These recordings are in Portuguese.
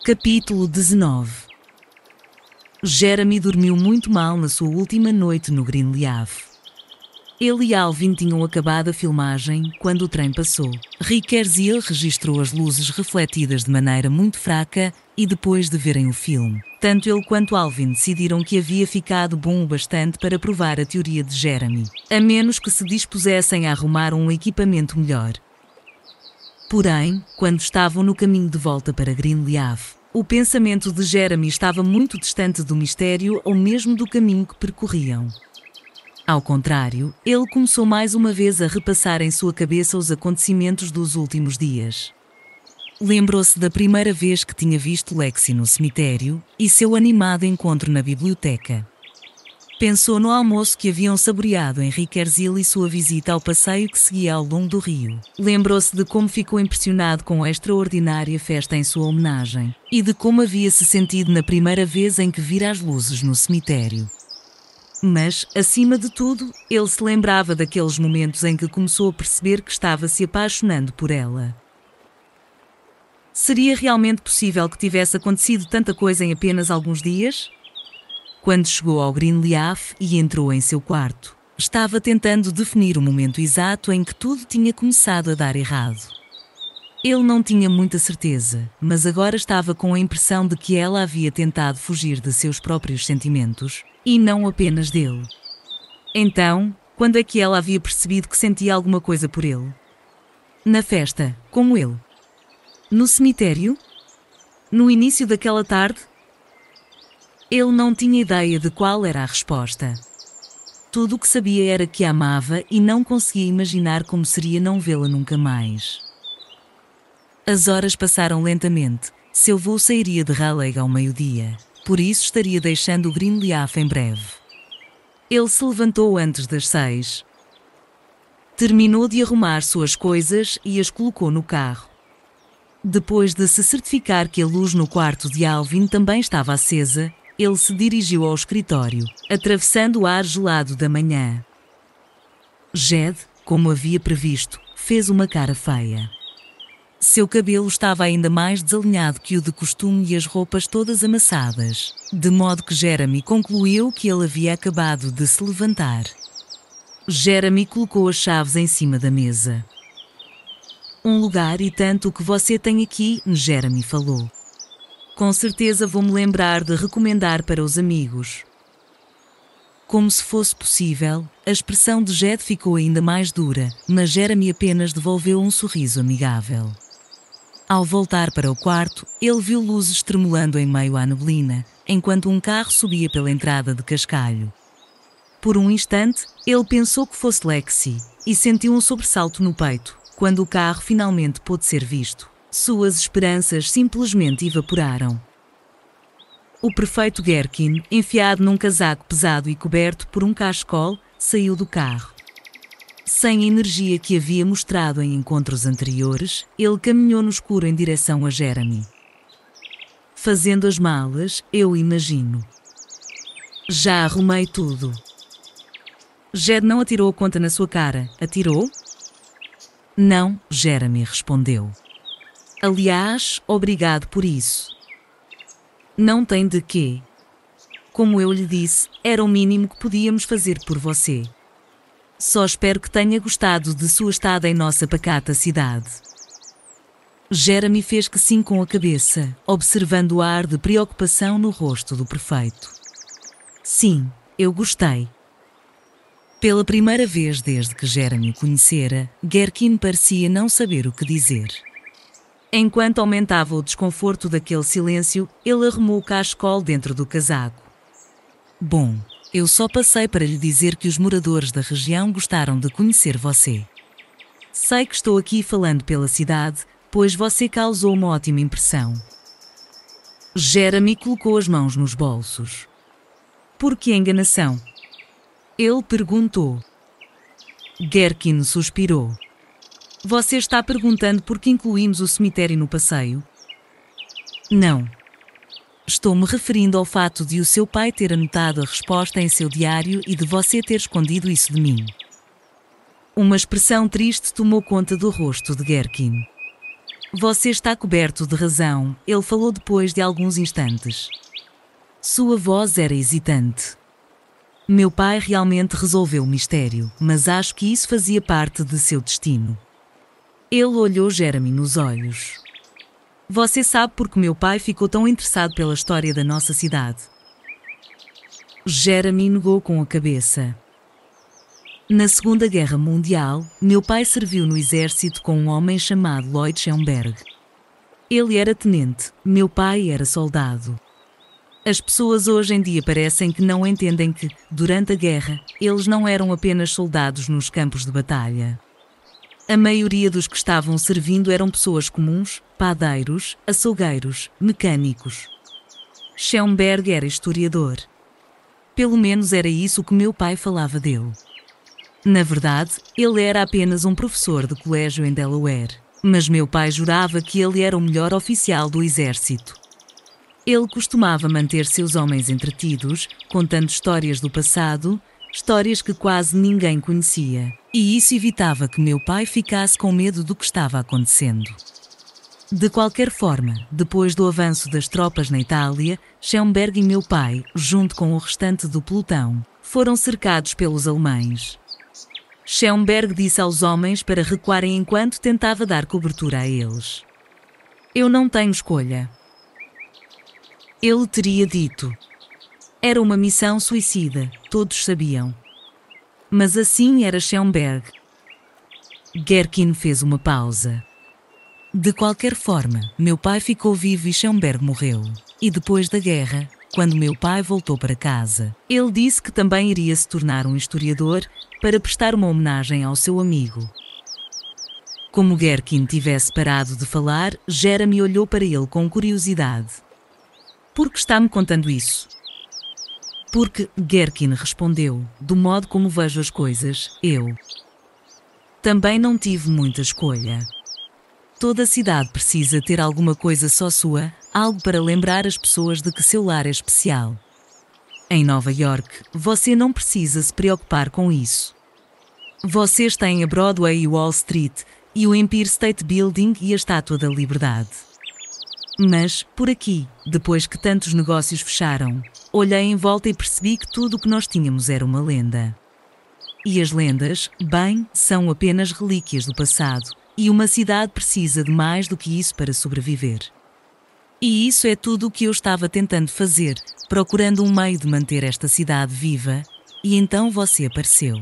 Capítulo 19. Jeremy dormiu muito mal na sua última noite no Greenleaf. Ele e Alvin tinham acabado a filmagem quando o trem passou. Rickersville registrou as luzes refletidas de maneira muito fraca e depois de verem o filme, tanto ele quanto Alvin decidiram que havia ficado bom o bastante para provar a teoria de Jeremy, a menos que se dispusessem a arrumar um equipamento melhor. Porém, quando estavam no caminho de volta para Greenleaf, o pensamento de Jeremy estava muito distante do mistério ou mesmo do caminho que percorriam. Ao contrário, ele começou mais uma vez a repassar em sua cabeça os acontecimentos dos últimos dias. Lembrou-se da primeira vez que tinha visto Lexi no cemitério e seu animado encontro na biblioteca. Pensou no almoço que haviam saboreado em Rickersville e sua visita ao passeio que seguia ao longo do rio. Lembrou-se de como ficou impressionado com a extraordinária festa em sua homenagem e de como havia se sentido na primeira vez em que vira as luzes no cemitério. Mas, acima de tudo, ele se lembrava daqueles momentos em que começou a perceber que estava se apaixonando por ela. Seria realmente possível que tivesse acontecido tanta coisa em apenas alguns dias? Quando chegou ao Greenleaf e entrou em seu quarto, estava tentando definir o momento exato em que tudo tinha começado a dar errado. Ele não tinha muita certeza, mas agora estava com a impressão de que ela havia tentado fugir de seus próprios sentimentos, e não apenas dele. Então, quando é que ela havia percebido que sentia alguma coisa por ele? Na festa, como ele? No cemitério? No início daquela tarde? Ele não tinha ideia de qual era a resposta. Tudo o que sabia era que a amava e não conseguia imaginar como seria não vê-la nunca mais. As horas passaram lentamente. Seu voo sairia de Raleigh ao meio-dia, por isso estaria deixando o Greenleaf em breve. Ele se levantou antes das 6. Terminou de arrumar suas coisas e as colocou no carro. Depois de se certificar que a luz no quarto de Alvin também estava acesa, ele se dirigiu ao escritório, atravessando o ar gelado da manhã. Jed, como havia previsto, fez uma cara feia. Seu cabelo estava ainda mais desalinhado que o de costume e as roupas todas amassadas, de modo que Jeremy concluiu que ele havia acabado de se levantar. Jeremy colocou as chaves em cima da mesa. Um lugar e tanto o que você tem aqui, Jeremy falou. Com certeza vou-me lembrar de recomendar para os amigos. Como se fosse possível, a expressão de Jed ficou ainda mais dura, mas Jeremy apenas devolveu um sorriso amigável. Ao voltar para o quarto, ele viu luzes tremulando em meio à neblina, enquanto um carro subia pela entrada de cascalho. Por um instante, ele pensou que fosse Lexi, e sentiu um sobressalto no peito, quando o carro finalmente pôde ser visto. Suas esperanças simplesmente evaporaram. O prefeito Gerkin, enfiado num casaco pesado e coberto por um cachecol, saiu do carro. Sem a energia que havia mostrado em encontros anteriores, ele caminhou no escuro em direção a Jeremy. Fazendo as malas, eu imagino. Já arrumei tudo. Jed não atirou a conta na sua cara, atirou? Não, Jeremy respondeu. Aliás, obrigado por isso. Não tem de quê. Como eu lhe disse, era o mínimo que podíamos fazer por você. Só espero que tenha gostado de sua estada em nossa pacata cidade. Jeremy fez que sim com a cabeça, observando o ar de preocupação no rosto do prefeito. Sim, eu gostei. Pela primeira vez desde que Jeremy o conhecera, Gerkin parecia não saber o que dizer. Enquanto aumentava o desconforto daquele silêncio, ele arrumou o cachecol dentro do casaco. Bom, eu só passei para lhe dizer que os moradores da região gostaram de conhecer você. Sei que estou aqui falando pela cidade, pois você causou uma ótima impressão. Jeremy colocou as mãos nos bolsos. Por que enganação? Ele perguntou. Gerkin suspirou. Você está perguntando por que incluímos o cemitério no passeio? Não. Estou-me referindo ao fato de o seu pai ter anotado a resposta em seu diário e de você ter escondido isso de mim. Uma expressão triste tomou conta do rosto de Gerkin. Você está coberto de razão, ele falou depois de alguns instantes. Sua voz era hesitante. Meu pai realmente resolveu o mistério, mas acho que isso fazia parte de seu destino. Ele olhou Jeremy nos olhos. Você sabe por que meu pai ficou tão interessado pela história da nossa cidade? Jeremy negou com a cabeça. Na Segunda Guerra Mundial, meu pai serviu no exército com um homem chamado Lloyd Schoenberg. Ele era tenente, meu pai era soldado. As pessoas hoje em dia parecem que não entendem que, durante a guerra, eles não eram apenas soldados nos campos de batalha. A maioria dos que estavam servindo eram pessoas comuns, padeiros, açougueiros, mecânicos. Schoenberg era historiador. Pelo menos era isso que meu pai falava dele. Na verdade, ele era apenas um professor de colégio em Delaware, mas meu pai jurava que ele era o melhor oficial do exército. Ele costumava manter seus homens entretidos, contando histórias do passado, histórias que quase ninguém conhecia, e isso evitava que meu pai ficasse com medo do que estava acontecendo. De qualquer forma, depois do avanço das tropas na Itália, Schoenberg e meu pai, junto com o restante do pelotão, foram cercados pelos alemães. Schoenberg disse aos homens para recuarem enquanto tentava dar cobertura a eles. Eu não tenho escolha. Ele teria dito. Era uma missão suicida, todos sabiam. Mas assim era Schoenberg. Gherkin fez uma pausa. De qualquer forma, meu pai ficou vivo e Schoenberg morreu. E depois da guerra, quando meu pai voltou para casa, ele disse que também iria se tornar um historiador para prestar uma homenagem ao seu amigo. Como Gherkin tivesse parado de falar, Jeremy olhou para ele com curiosidade. Por que está-me contando isso? Porque, Gherkin respondeu, do modo como vejo as coisas, eu também não tive muita escolha. Toda cidade precisa ter alguma coisa só sua, algo para lembrar as pessoas de que seu lar é especial. Em Nova York, você não precisa se preocupar com isso. Vocês têm a Broadway e Wall Street, e o Empire State Building e a Estátua da Liberdade. Mas, por aqui, depois que tantos negócios fecharam, olhei em volta e percebi que tudo o que nós tínhamos era uma lenda. E as lendas, bem, são apenas relíquias do passado, e uma cidade precisa de mais do que isso para sobreviver. E isso é tudo o que eu estava tentando fazer, procurando um meio de manter esta cidade viva, e então você apareceu.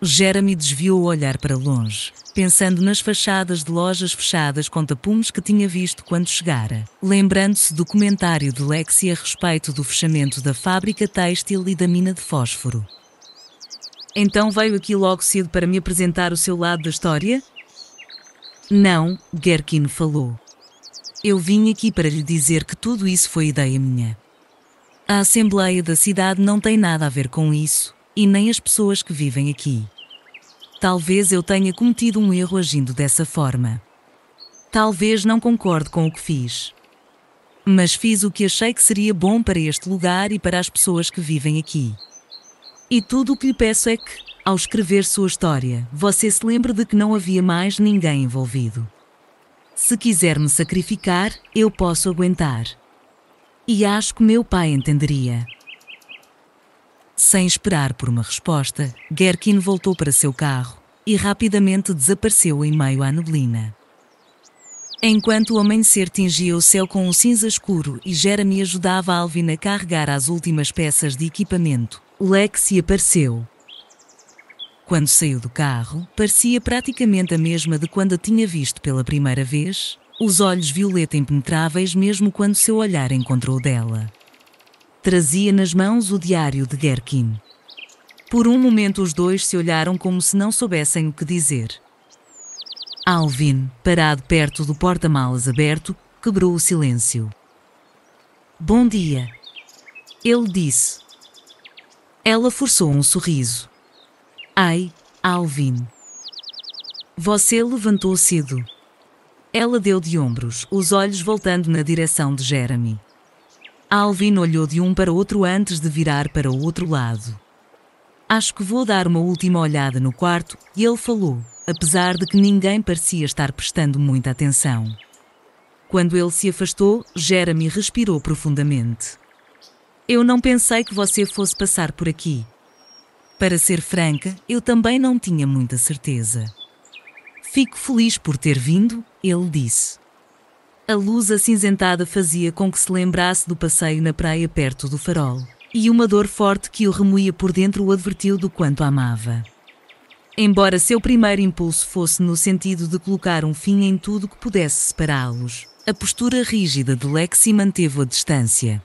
Jeremy desviou o olhar para longe, pensando nas fachadas de lojas fechadas com tapumes que tinha visto quando chegara, lembrando-se do comentário de Lexi a respeito do fechamento da fábrica têxtil e da mina de fósforo. Então veio aqui logo cedo para me apresentar o seu lado da história? Não, Gherkin falou. Eu vim aqui para lhe dizer que tudo isso foi ideia minha. A Assembleia da cidade não tem nada a ver com isso, e nem as pessoas que vivem aqui. Talvez eu tenha cometido um erro agindo dessa forma. Talvez não concorde com o que fiz. Mas fiz o que achei que seria bom para este lugar e para as pessoas que vivem aqui. E tudo o que lhe peço é que, ao escrever sua história, você se lembre de que não havia mais ninguém envolvido. Se quiser me sacrificar, eu posso aguentar. E acho que meu pai entenderia. Sem esperar por uma resposta, Gherkin voltou para seu carro e rapidamente desapareceu em meio à neblina. Enquanto o amanhecer tingia o céu com um cinza escuro e Jeremy ajudava Alvin a carregar as últimas peças de equipamento, Lexi apareceu. Quando saiu do carro, parecia praticamente a mesma de quando a tinha visto pela primeira vez, os olhos violeta impenetráveis mesmo quando seu olhar encontrou o dela. Trazia nas mãos o diário de Gherkin. Por um momento os dois se olharam como se não soubessem o que dizer. Alvin, parado perto do porta-malas aberto, quebrou o silêncio. Bom dia, ele disse. Ela forçou um sorriso. Ai, Alvin. Você levantou cedo. Ela deu de ombros, os olhos voltando na direção de Jeremy. Alvin olhou de um para o outro antes de virar para o outro lado. Acho que vou dar uma última olhada no quarto, e ele falou, apesar de que ninguém parecia estar prestando muita atenção. Quando ele se afastou, Jeremy respirou profundamente. Eu não pensei que você fosse passar por aqui. Para ser franca, eu também não tinha muita certeza. Fico feliz por ter vindo, ele disse. A luz acinzentada fazia com que se lembrasse do passeio na praia perto do farol, e uma dor forte que o remoía por dentro o advertiu do quanto a amava. Embora seu primeiro impulso fosse no sentido de colocar um fim em tudo que pudesse separá-los, a postura rígida de Lexi manteve-o a distância.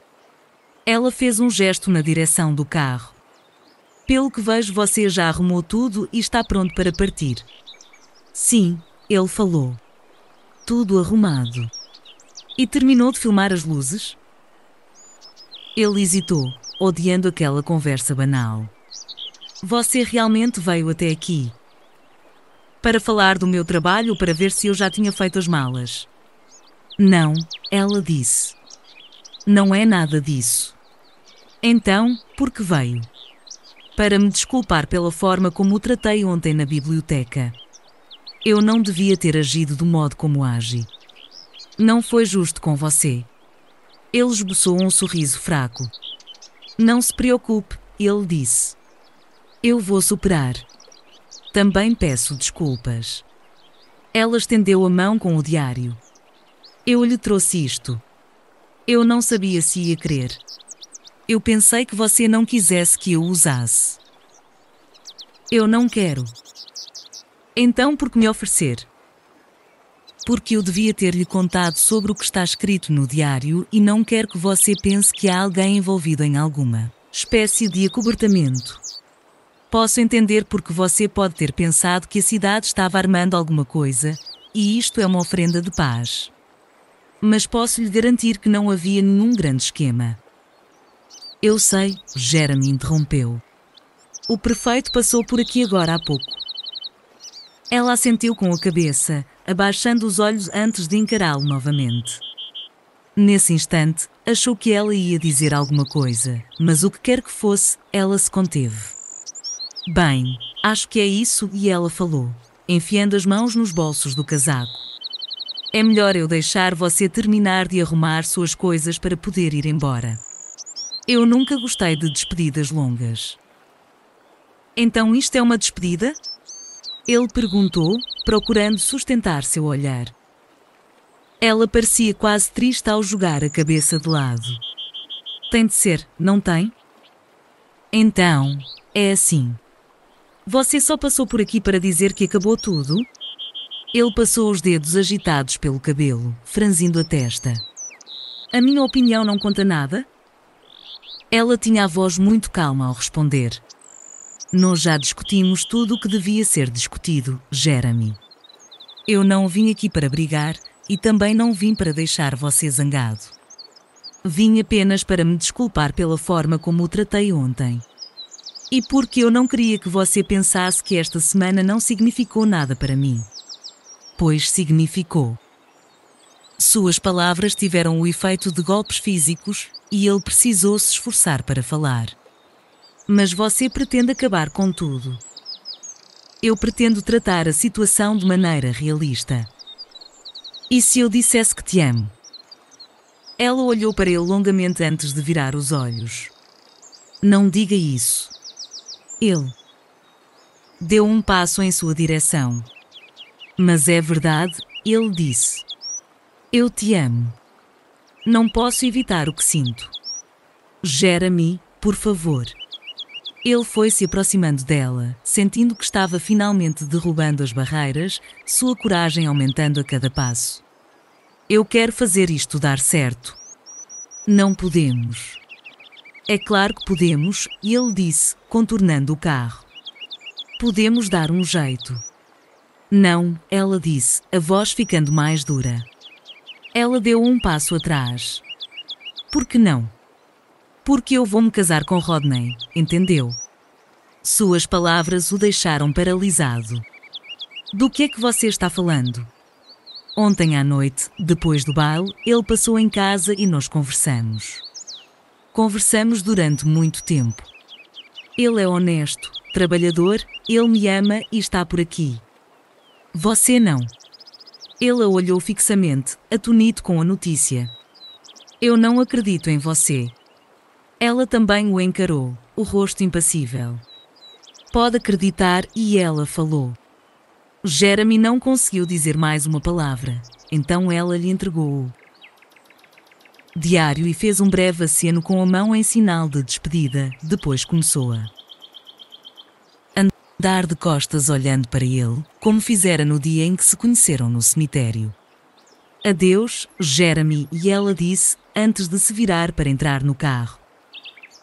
Ela fez um gesto na direção do carro. Pelo que vejo, você já arrumou tudo e está pronto para partir. Sim, ele falou. Tudo arrumado. E terminou de filmar as luzes? Ele hesitou, odiando aquela conversa banal. Você realmente veio até aqui? Para falar do meu trabalho ou para ver se eu já tinha feito as malas? Não, ela disse. Não é nada disso. Então, por que veio? Para me desculpar pela forma como o tratei ontem na biblioteca. Eu não devia ter agido do modo como agi. Não foi justo com você. Ele esboçou um sorriso fraco. Não se preocupe, ele disse. Eu vou superar. Também peço desculpas. Ela estendeu a mão com o diário. Eu lhe trouxe isto. Eu não sabia se ia querer. Eu pensei que você não quisesse que eu o usasse. Eu não quero. Então por que me oferecer? Porque eu devia ter-lhe contado sobre o que está escrito no diário e não quero que você pense que há alguém envolvido em alguma espécie de acobertamento. Posso entender porque você pode ter pensado que a cidade estava armando alguma coisa, e isto é uma oferenda de paz. Mas posso lhe garantir que não havia nenhum grande esquema. Eu sei, Jeremy interrompeu. O prefeito passou por aqui agora há pouco. Ela assentiu com a cabeça, abaixando os olhos antes de encará-lo novamente. Nesse instante, achou que ela ia dizer alguma coisa, mas o que quer que fosse, ela se conteve. Bem, acho que é isso, e ela falou, enfiando as mãos nos bolsos do casaco. É melhor eu deixar você terminar de arrumar suas coisas para poder ir embora. Eu nunca gostei de despedidas longas. Então isto é uma despedida? Ele perguntou, procurando sustentar seu olhar. Ela parecia quase triste ao jogar a cabeça de lado. Tem de ser, não tem? Então, é assim. Você só passou por aqui para dizer que acabou tudo? Ele passou os dedos agitados pelo cabelo, franzindo a testa. A minha opinião não conta nada? Ela tinha a voz muito calma ao responder. Nós já discutimos tudo o que devia ser discutido, Jeremy. Eu não vim aqui para brigar e também não vim para deixar você zangado. Vim apenas para me desculpar pela forma como o tratei ontem. E porque eu não queria que você pensasse que esta semana não significou nada para mim. Pois significou. Suas palavras tiveram o efeito de golpes físicos e ele precisou se esforçar para falar. Mas você pretende acabar com tudo. Eu pretendo tratar a situação de maneira realista. E se eu dissesse que te amo? Ela olhou para ele longamente antes de virar os olhos. Não diga isso. Ele deu um passo em sua direção. Mas é verdade, ele disse. Eu te amo. Não posso evitar o que sinto. Jeremy, por favor. Ele foi se aproximando dela, sentindo que estava finalmente derrubando as barreiras, sua coragem aumentando a cada passo. Eu quero fazer isto dar certo. Não podemos. É claro que podemos, ele disse, contornando o carro. Podemos dar um jeito. Não, ela disse, a voz ficando mais dura. Ela deu um passo atrás. Por que não? Porque eu vou me casar com Rodney, entendeu? Suas palavras o deixaram paralisado. Do que é que você está falando? Ontem à noite, depois do baile, ele passou em casa e nós conversamos. Conversamos durante muito tempo. Ele é honesto, trabalhador, ele me ama e está por aqui. Você não. Ele a olhou fixamente, atónito com a notícia. Eu não acredito em você. Ela também o encarou, o rosto impassível. Pode acreditar, e ela falou. Jeremy não conseguiu dizer mais uma palavra, então ela lhe entregou o diário e fez um breve aceno com a mão em sinal de despedida, depois começou a andar de costas olhando para ele, como fizera no dia em que se conheceram no cemitério. Adeus, Jeremy, e ela disse, antes de se virar para entrar no carro.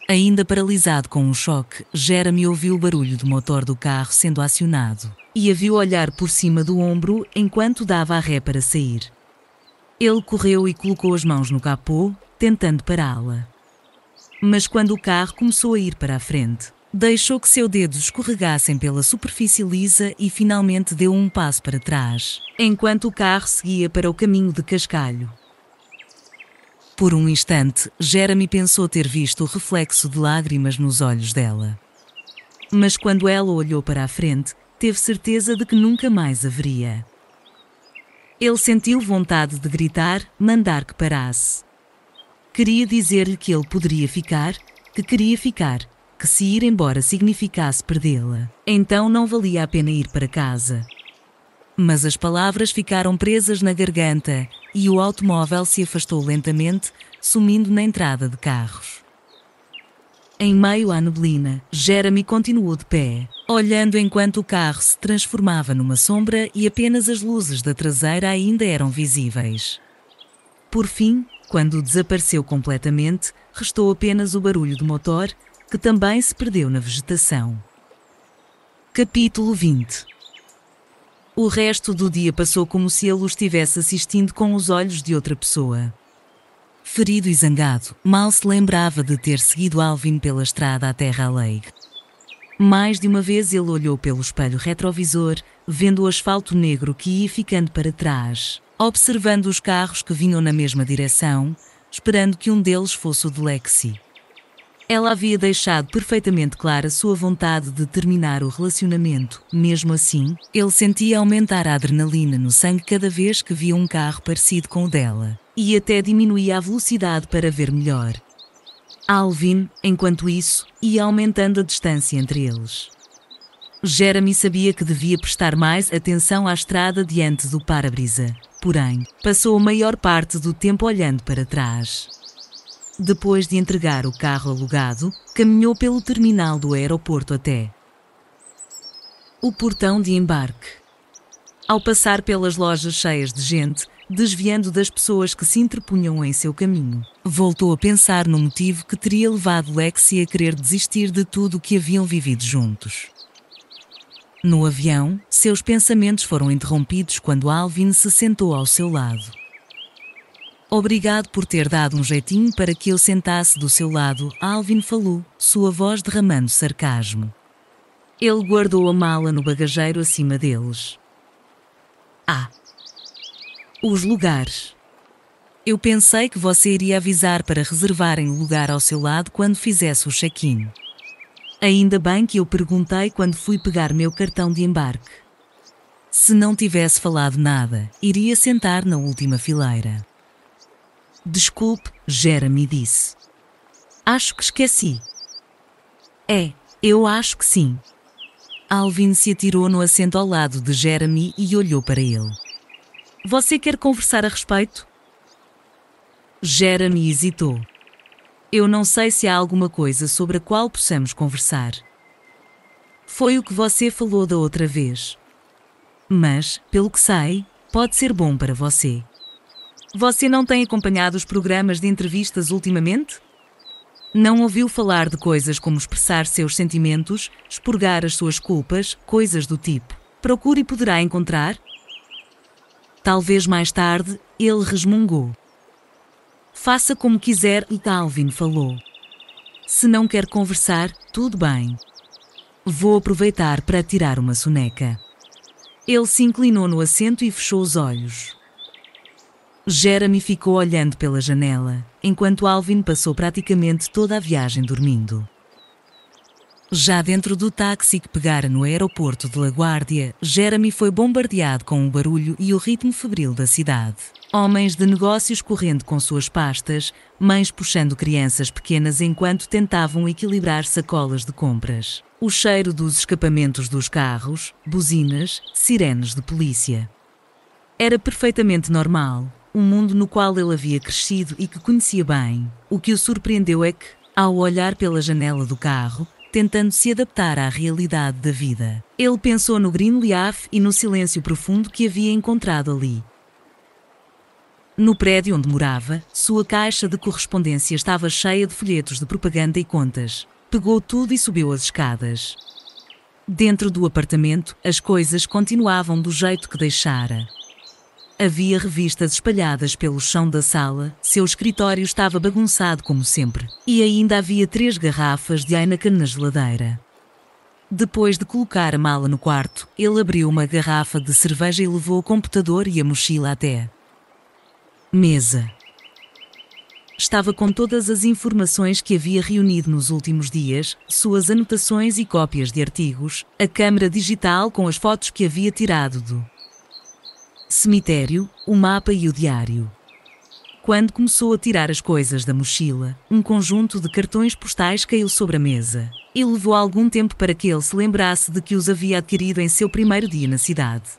Ainda paralisado com um choque, Jeremy ouviu o barulho do motor do carro sendo acionado, e a viu olhar por cima do ombro enquanto dava a ré para sair. Ele correu e colocou as mãos no capô, tentando pará-la. Mas quando o carro começou a ir para a frente, deixou que seus dedos escorregassem pela superfície lisa e finalmente deu um passo para trás, enquanto o carro seguia para o caminho de cascalho. Por um instante, Jeremy pensou ter visto o reflexo de lágrimas nos olhos dela. Mas quando ela olhou para a frente, teve certeza de que nunca mais haveria. Ele sentiu vontade de gritar, mandar que parasse. Queria dizer-lhe que ele poderia ficar, que queria ficar, que se ir embora significasse perdê-la, então não valia a pena ir para casa. Mas as palavras ficaram presas na garganta e o automóvel se afastou lentamente, sumindo na entrada de carros. Em meio à neblina, Jeremy continuou de pé, olhando enquanto o carro se transformava numa sombra e apenas as luzes da traseira ainda eram visíveis. Por fim, quando desapareceu completamente, restou apenas o barulho do motor, que também se perdeu na vegetação. Capítulo 20. O resto do dia passou como se ele o estivesse assistindo com os olhos de outra pessoa. Ferido e zangado, mal se lembrava de ter seguido Alvin pela estrada à Terra Lake. Mais de uma vez ele olhou pelo espelho retrovisor, vendo o asfalto negro que ia ficando para trás, observando os carros que vinham na mesma direção, esperando que um deles fosse o de Lexi. Ela havia deixado perfeitamente clara sua vontade de terminar o relacionamento. Mesmo assim, ele sentia aumentar a adrenalina no sangue cada vez que via um carro parecido com o dela, e até diminuía a velocidade para ver melhor. Alvin, enquanto isso, ia aumentando a distância entre eles. Jeremy sabia que devia prestar mais atenção à estrada diante do para-brisa, porém, passou a maior parte do tempo olhando para trás. Depois de entregar o carro alugado, caminhou pelo terminal do aeroporto até o portão de embarque. Ao passar pelas lojas cheias de gente, desviando das pessoas que se interpunham em seu caminho, voltou a pensar no motivo que teria levado Lexi a querer desistir de tudo o que haviam vivido juntos. No avião, seus pensamentos foram interrompidos quando Alvin se sentou ao seu lado. Obrigado por ter dado um jeitinho para que eu sentasse do seu lado, Alvin falou, sua voz derramando sarcasmo. Ele guardou a mala no bagageiro acima deles. Os lugares. Eu pensei que você iria avisar para reservarem o lugar ao seu lado quando fizesse o check-in. Ainda bem que eu perguntei quando fui pegar meu cartão de embarque. Se não tivesse falado nada, iria sentar na última fileira. Desculpe, Jeremy disse. Acho que esqueci. Eu acho que sim. Alvin se atirou no assento ao lado de Jeremy e olhou para ele. Você quer conversar a respeito? Jeremy hesitou. Eu não sei se há alguma coisa sobre a qual possamos conversar. Foi o que você falou da outra vez. Mas, pelo que sei, pode ser bom para você. Você não tem acompanhado os programas de entrevistas ultimamente? Não ouviu falar de coisas como expressar seus sentimentos, expurgar as suas culpas, coisas do tipo. Procure e poderá encontrar? Talvez mais tarde, ele resmungou. Faça como quiser, e Alvin falou. Se não quer conversar, tudo bem. Vou aproveitar para tirar uma soneca. Ele se inclinou no assento e fechou os olhos. Jeremy ficou olhando pela janela, enquanto Alvin passou praticamente toda a viagem dormindo. Já dentro do táxi que pegara no aeroporto de LaGuardia, Jeremy foi bombardeado com o barulho e o ritmo febril da cidade. Homens de negócios correndo com suas pastas, mães puxando crianças pequenas enquanto tentavam equilibrar sacolas de compras. O cheiro dos escapamentos dos carros, buzinas, sirenes de polícia. Era perfeitamente normal, um mundo no qual ele havia crescido e que conhecia bem. O que o surpreendeu é que, ao olhar pela janela do carro, tentando se adaptar à realidade da vida, ele pensou no Greenleaf e no silêncio profundo que havia encontrado ali. No prédio onde morava, sua caixa de correspondência estava cheia de folhetos de propaganda e contas. Pegou tudo e subiu as escadas. Dentro do apartamento, as coisas continuavam do jeito que deixara. Havia revistas espalhadas pelo chão da sala, seu escritório estava bagunçado como sempre, e ainda havia 3 garrafas de Heineken na geladeira. Depois de colocar a mala no quarto, ele abriu uma garrafa de cerveja e levou o computador e a mochila até mesa. Estava com todas as informações que havia reunido nos últimos dias, suas anotações e cópias de artigos, a câmera digital com as fotos que havia tirado do cemitério, o mapa e o diário. Quando começou a tirar as coisas da mochila, um conjunto de cartões postais caiu sobre a mesa. E levou algum tempo para que ele se lembrasse de que os havia adquirido em seu primeiro dia na cidade.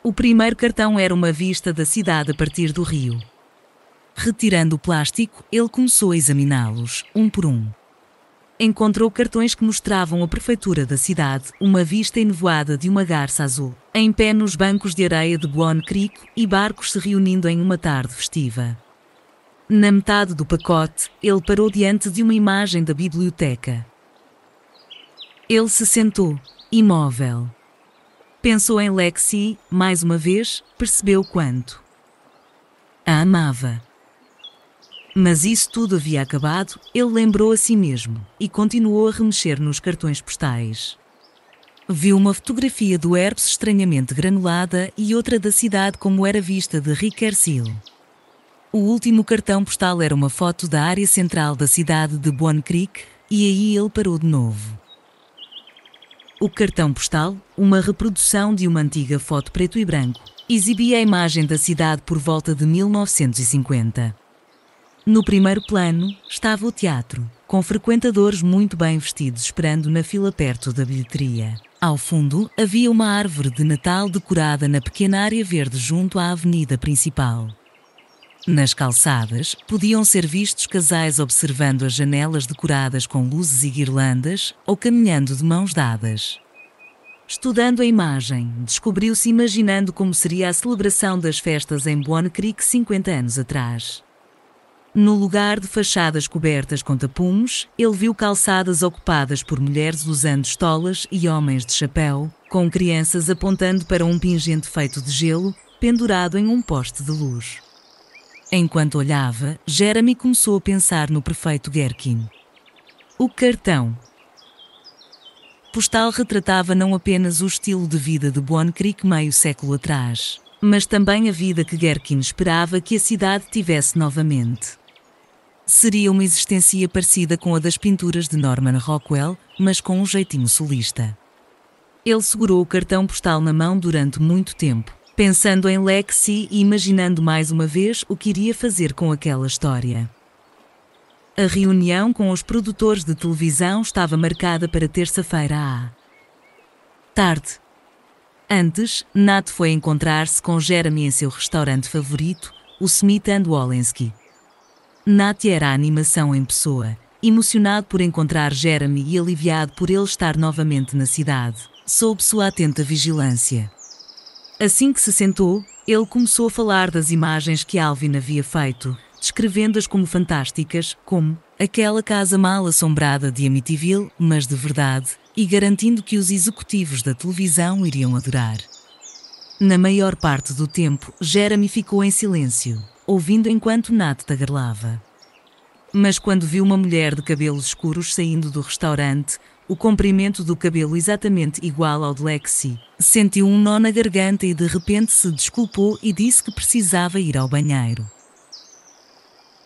O primeiro cartão era uma vista da cidade a partir do rio. Retirando o plástico, ele começou a examiná-los, um por um. Encontrou cartões que mostravam a prefeitura da cidade, uma vista enevoada de uma garça azul, em pé nos bancos de areia de Buon Creek e barcos se reunindo em uma tarde festiva. Na metade do pacote, ele parou diante de uma imagem da biblioteca. Ele se sentou, imóvel. Pensou em Lexi, mais uma vez, percebeu quanto a amava. Mas isso tudo havia acabado, ele lembrou a si mesmo, e continuou a remexer nos cartões postais. Viu uma fotografia do Herbs estranhamente granulada e outra da cidade como era vista de Rickersville. O último cartão postal era uma foto da área central da cidade de Buon Creek, e aí ele parou de novo. O cartão postal, uma reprodução de uma antiga foto preto e branco, exibia a imagem da cidade por volta de 1950. No primeiro plano, estava o teatro, com frequentadores muito bem vestidos esperando na fila perto da bilheteria. Ao fundo, havia uma árvore de Natal decorada na pequena área verde junto à avenida principal. Nas calçadas, podiam ser vistos casais observando as janelas decoradas com luzes e guirlandas ou caminhando de mãos dadas. Estudando a imagem, descobriu-se imaginando como seria a celebração das festas em Buon Creek 50 anos atrás. No lugar de fachadas cobertas com tapumes, ele viu calçadas ocupadas por mulheres usando estolas e homens de chapéu, com crianças apontando para um pingente feito de gelo, pendurado em um poste de luz. Enquanto olhava, Jeremy começou a pensar no prefeito Gerkin. O cartão postal retratava não apenas o estilo de vida de Buon Creek meio século atrás, mas também a vida que Gerkin esperava que a cidade tivesse novamente. Seria uma existência parecida com a das pinturas de Norman Rockwell, mas com um jeitinho solista. Ele segurou o cartão postal na mão durante muito tempo, pensando em Lexi e imaginando mais uma vez o que iria fazer com aquela história. A reunião com os produtores de televisão estava marcada para terça-feira à tarde. Antes, Nat foi encontrar-se com Jeremy em seu restaurante favorito, o Smith & Wollensky. Nat era a animação em pessoa, emocionado por encontrar Jeremy e aliviado por ele estar novamente na cidade, sob sua atenta vigilância. Assim que se sentou, ele começou a falar das imagens que Alvin havia feito, descrevendo-as como fantásticas, como aquela casa mal assombrada de Amityville, mas de verdade, e garantindo que os executivos da televisão iriam adorar. Na maior parte do tempo, Jeremy ficou em silêncio, ouvindo enquanto Nat tagarelava. Mas quando viu uma mulher de cabelos escuros saindo do restaurante, o comprimento do cabelo exatamente igual ao de Lexi, sentiu um nó na garganta e de repente se desculpou e disse que precisava ir ao banheiro.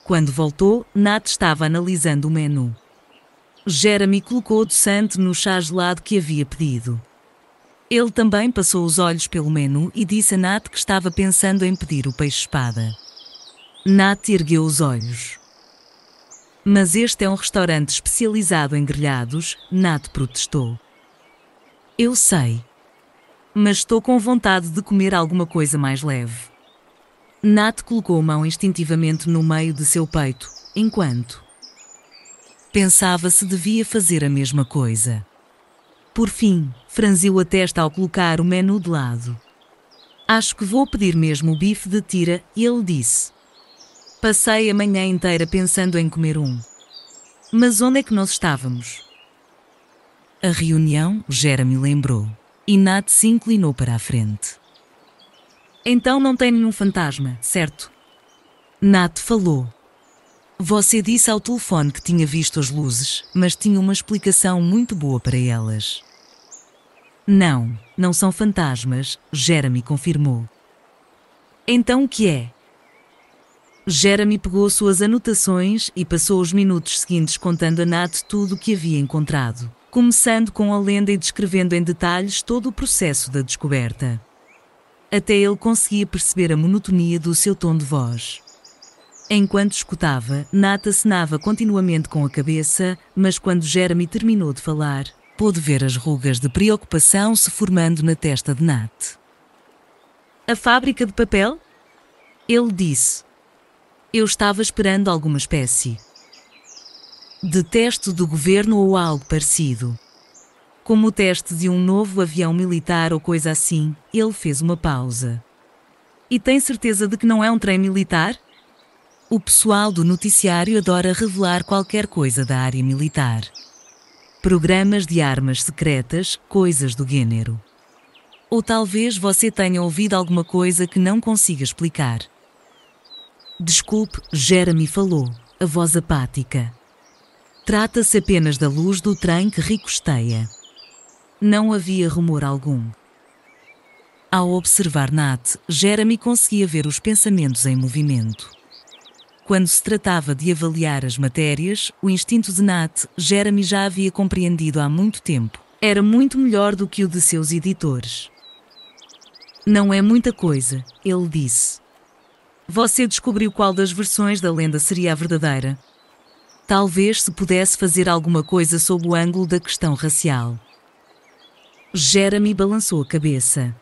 Quando voltou, Nat estava analisando o menu. Jeremy colocou o adoçante no chá gelado que havia pedido. Ele também passou os olhos pelo menu e disse a Nat que estava pensando em pedir o peixe-espada. Nat ergueu os olhos. Mas este é um restaurante especializado em grelhados, Nat protestou. Eu sei. Mas estou com vontade de comer alguma coisa mais leve. Nat colocou a mão instintivamente no meio de seu peito, enquanto pensava se devia fazer a mesma coisa. Por fim, franziu a testa ao colocar o menu de lado. Acho que vou pedir mesmo o bife de tira, ele disse. Passei a manhã inteira pensando em comer um. Mas onde é que nós estávamos? A reunião, Jeremy lembrou, e Nat se inclinou para a frente. Então não tem nenhum fantasma, certo? Nat falou. Você disse ao telefone que tinha visto as luzes, mas tinha uma explicação muito boa para elas. Não, não são fantasmas, Jeremy confirmou. Então o que é? Jeremy pegou suas anotações e passou os minutos seguintes contando a Nat tudo o que havia encontrado, começando com a lenda e descrevendo em detalhes todo o processo da descoberta. Até ele conseguia perceber a monotonia do seu tom de voz. Enquanto escutava, Nat acenava continuamente com a cabeça, mas quando Jeremy terminou de falar, pôde ver as rugas de preocupação se formando na testa de Nat. A fábrica de papel? Ele disse. Eu estava esperando alguma espécie de teste do governo ou algo parecido. Como o teste de um novo avião militar ou coisa assim, ele fez uma pausa. E tem certeza de que não é um trem militar? O pessoal do noticiário adora revelar qualquer coisa da área militar. Programas de armas secretas, coisas do gênero. Ou talvez você tenha ouvido alguma coisa que não consiga explicar. Desculpe, Jeremy falou, a voz apática. Trata-se apenas da luz do trem que ricocheteia. Não havia rumor algum. Ao observar Nat, Jeremy conseguia ver os pensamentos em movimento. Quando se tratava de avaliar as matérias, o instinto de Nat, Jeremy já havia compreendido há muito tempo. Era muito melhor do que o de seus editores. Não é muita coisa, ele disse. Você descobriu qual das versões da lenda seria a verdadeira? Talvez se pudesse fazer alguma coisa sob o ângulo da questão racial. Jeremy balançou a cabeça.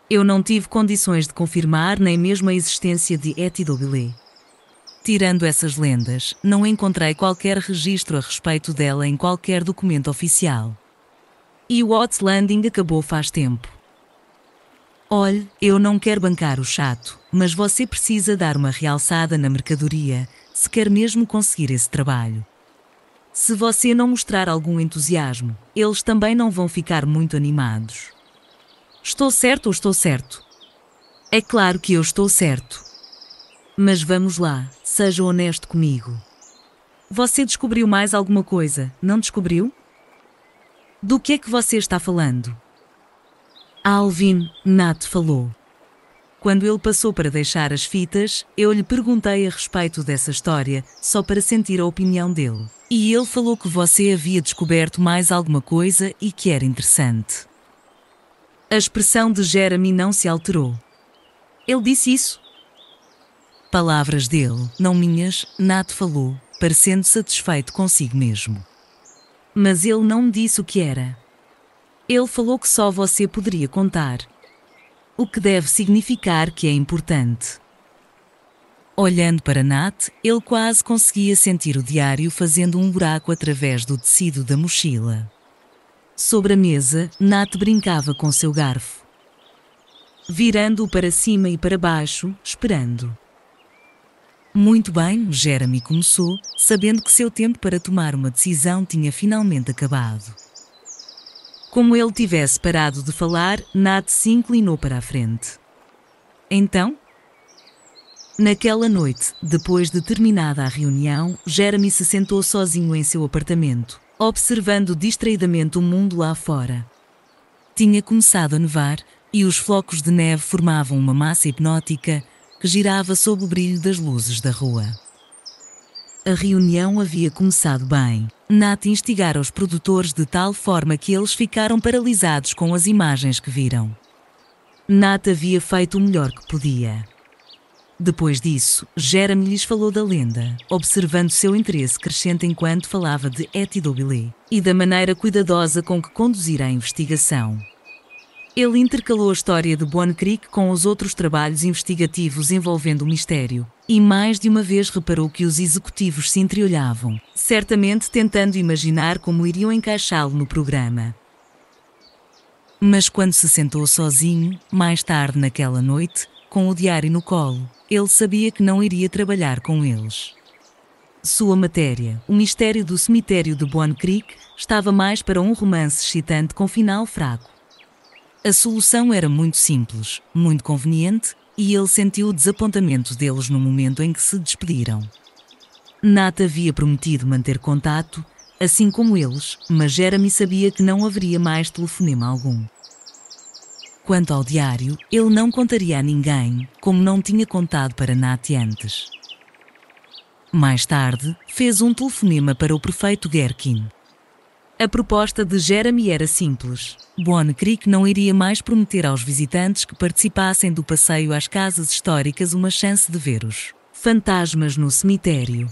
Eu não tive condições de confirmar nem mesmo a existência de Etidobile. Tirando essas lendas, não encontrei qualquer registro a respeito dela em qualquer documento oficial. E o Otis Landing acabou faz tempo. Olhe, eu não quero bancar o chato, mas você precisa dar uma realçada na mercadoria, se quer mesmo conseguir esse trabalho. Se você não mostrar algum entusiasmo, eles também não vão ficar muito animados. Estou certo ou estou certo? É claro que eu estou certo. Mas vamos lá, seja honesto comigo. Você descobriu mais alguma coisa, não descobriu? Do que é que você está falando? Alvin, Nat falou. Quando ele passou para deixar as fitas, eu lhe perguntei a respeito dessa história, só para sentir a opinião dele. E ele falou que você havia descoberto mais alguma coisa e que era interessante. A expressão de Jeremy não se alterou. Ele disse isso? Palavras dele, não minhas, Nat falou, parecendo satisfeito consigo mesmo. Mas ele não me disse o que era. Ele falou que só você poderia contar. O que deve significar que é importante. Olhando para Nat, ele quase conseguia sentir o diário fazendo um buraco através do tecido da mochila. Sobre a mesa, Nat brincava com seu garfo, virando-o para cima e para baixo, esperando. Muito bem, Jeremy começou, sabendo que seu tempo para tomar uma decisão tinha finalmente acabado. Como ele tivesse parado de falar, Nat se inclinou para a frente. Então? Naquela noite, depois de terminada a reunião, Jeremy se sentou sozinho em seu apartamento, observando distraidamente o mundo lá fora. Tinha começado a nevar, e os flocos de neve formavam uma massa hipnótica que girava sob o brilho das luzes da rua. A reunião havia começado bem. Nat instigara os produtores de tal forma que eles ficaram paralisados com as imagens que viram. Nat havia feito o melhor que podia. Depois disso, Jeremy lhes falou da lenda, observando seu interesse crescente enquanto falava de Etidobile e da maneira cuidadosa com que conduzira a investigação. Ele intercalou a história de Bone Creek com os outros trabalhos investigativos envolvendo o mistério, e mais de uma vez reparou que os executivos se entreolhavam, certamente tentando imaginar como iriam encaixá-lo no programa. Mas quando se sentou sozinho, mais tarde naquela noite, com o diário no colo, ele sabia que não iria trabalhar com eles. Sua matéria, o mistério do cemitério de Bone Creek, estava mais para um romance excitante com final fraco. A solução era muito simples, muito conveniente, e ele sentiu o desapontamento deles no momento em que se despediram. Nat havia prometido manter contato, assim como eles, mas Jeremy sabia que não haveria mais telefonema algum. Quanto ao diário, ele não contaria a ninguém, como não tinha contado para Nat antes. Mais tarde, fez um telefonema para o prefeito Gerkin. A proposta de Jeremy era simples. Bone Creek não iria mais prometer aos visitantes que participassem do passeio às casas históricas uma chance de ver os fantasmas no cemitério.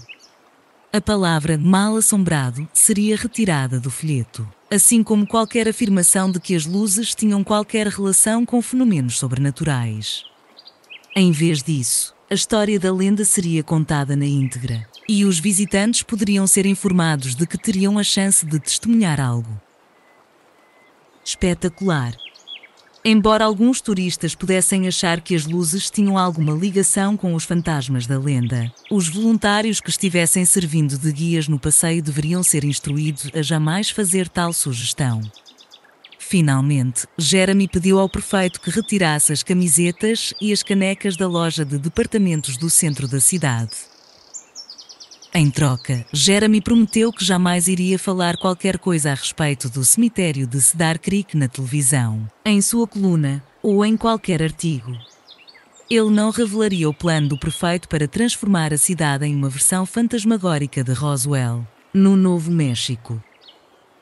A palavra mal-assombrado seria retirada do folheto, assim como qualquer afirmação de que as luzes tinham qualquer relação com fenômenos sobrenaturais. Em vez disso, a história da lenda seria contada na íntegra, e os visitantes poderiam ser informados de que teriam a chance de testemunhar algo espetacular. Embora alguns turistas pudessem achar que as luzes tinham alguma ligação com os fantasmas da lenda, os voluntários que estivessem servindo de guias no passeio deveriam ser instruídos a jamais fazer tal sugestão. Finalmente, Jeremy pediu ao prefeito que retirasse as camisetas e as canecas da loja de departamentos do centro da cidade. Em troca, Jeremy prometeu que jamais iria falar qualquer coisa a respeito do cemitério de Cedar Creek na televisão, em sua coluna ou em qualquer artigo. Ele não revelaria o plano do prefeito para transformar a cidade em uma versão fantasmagórica de Roswell, no Novo México.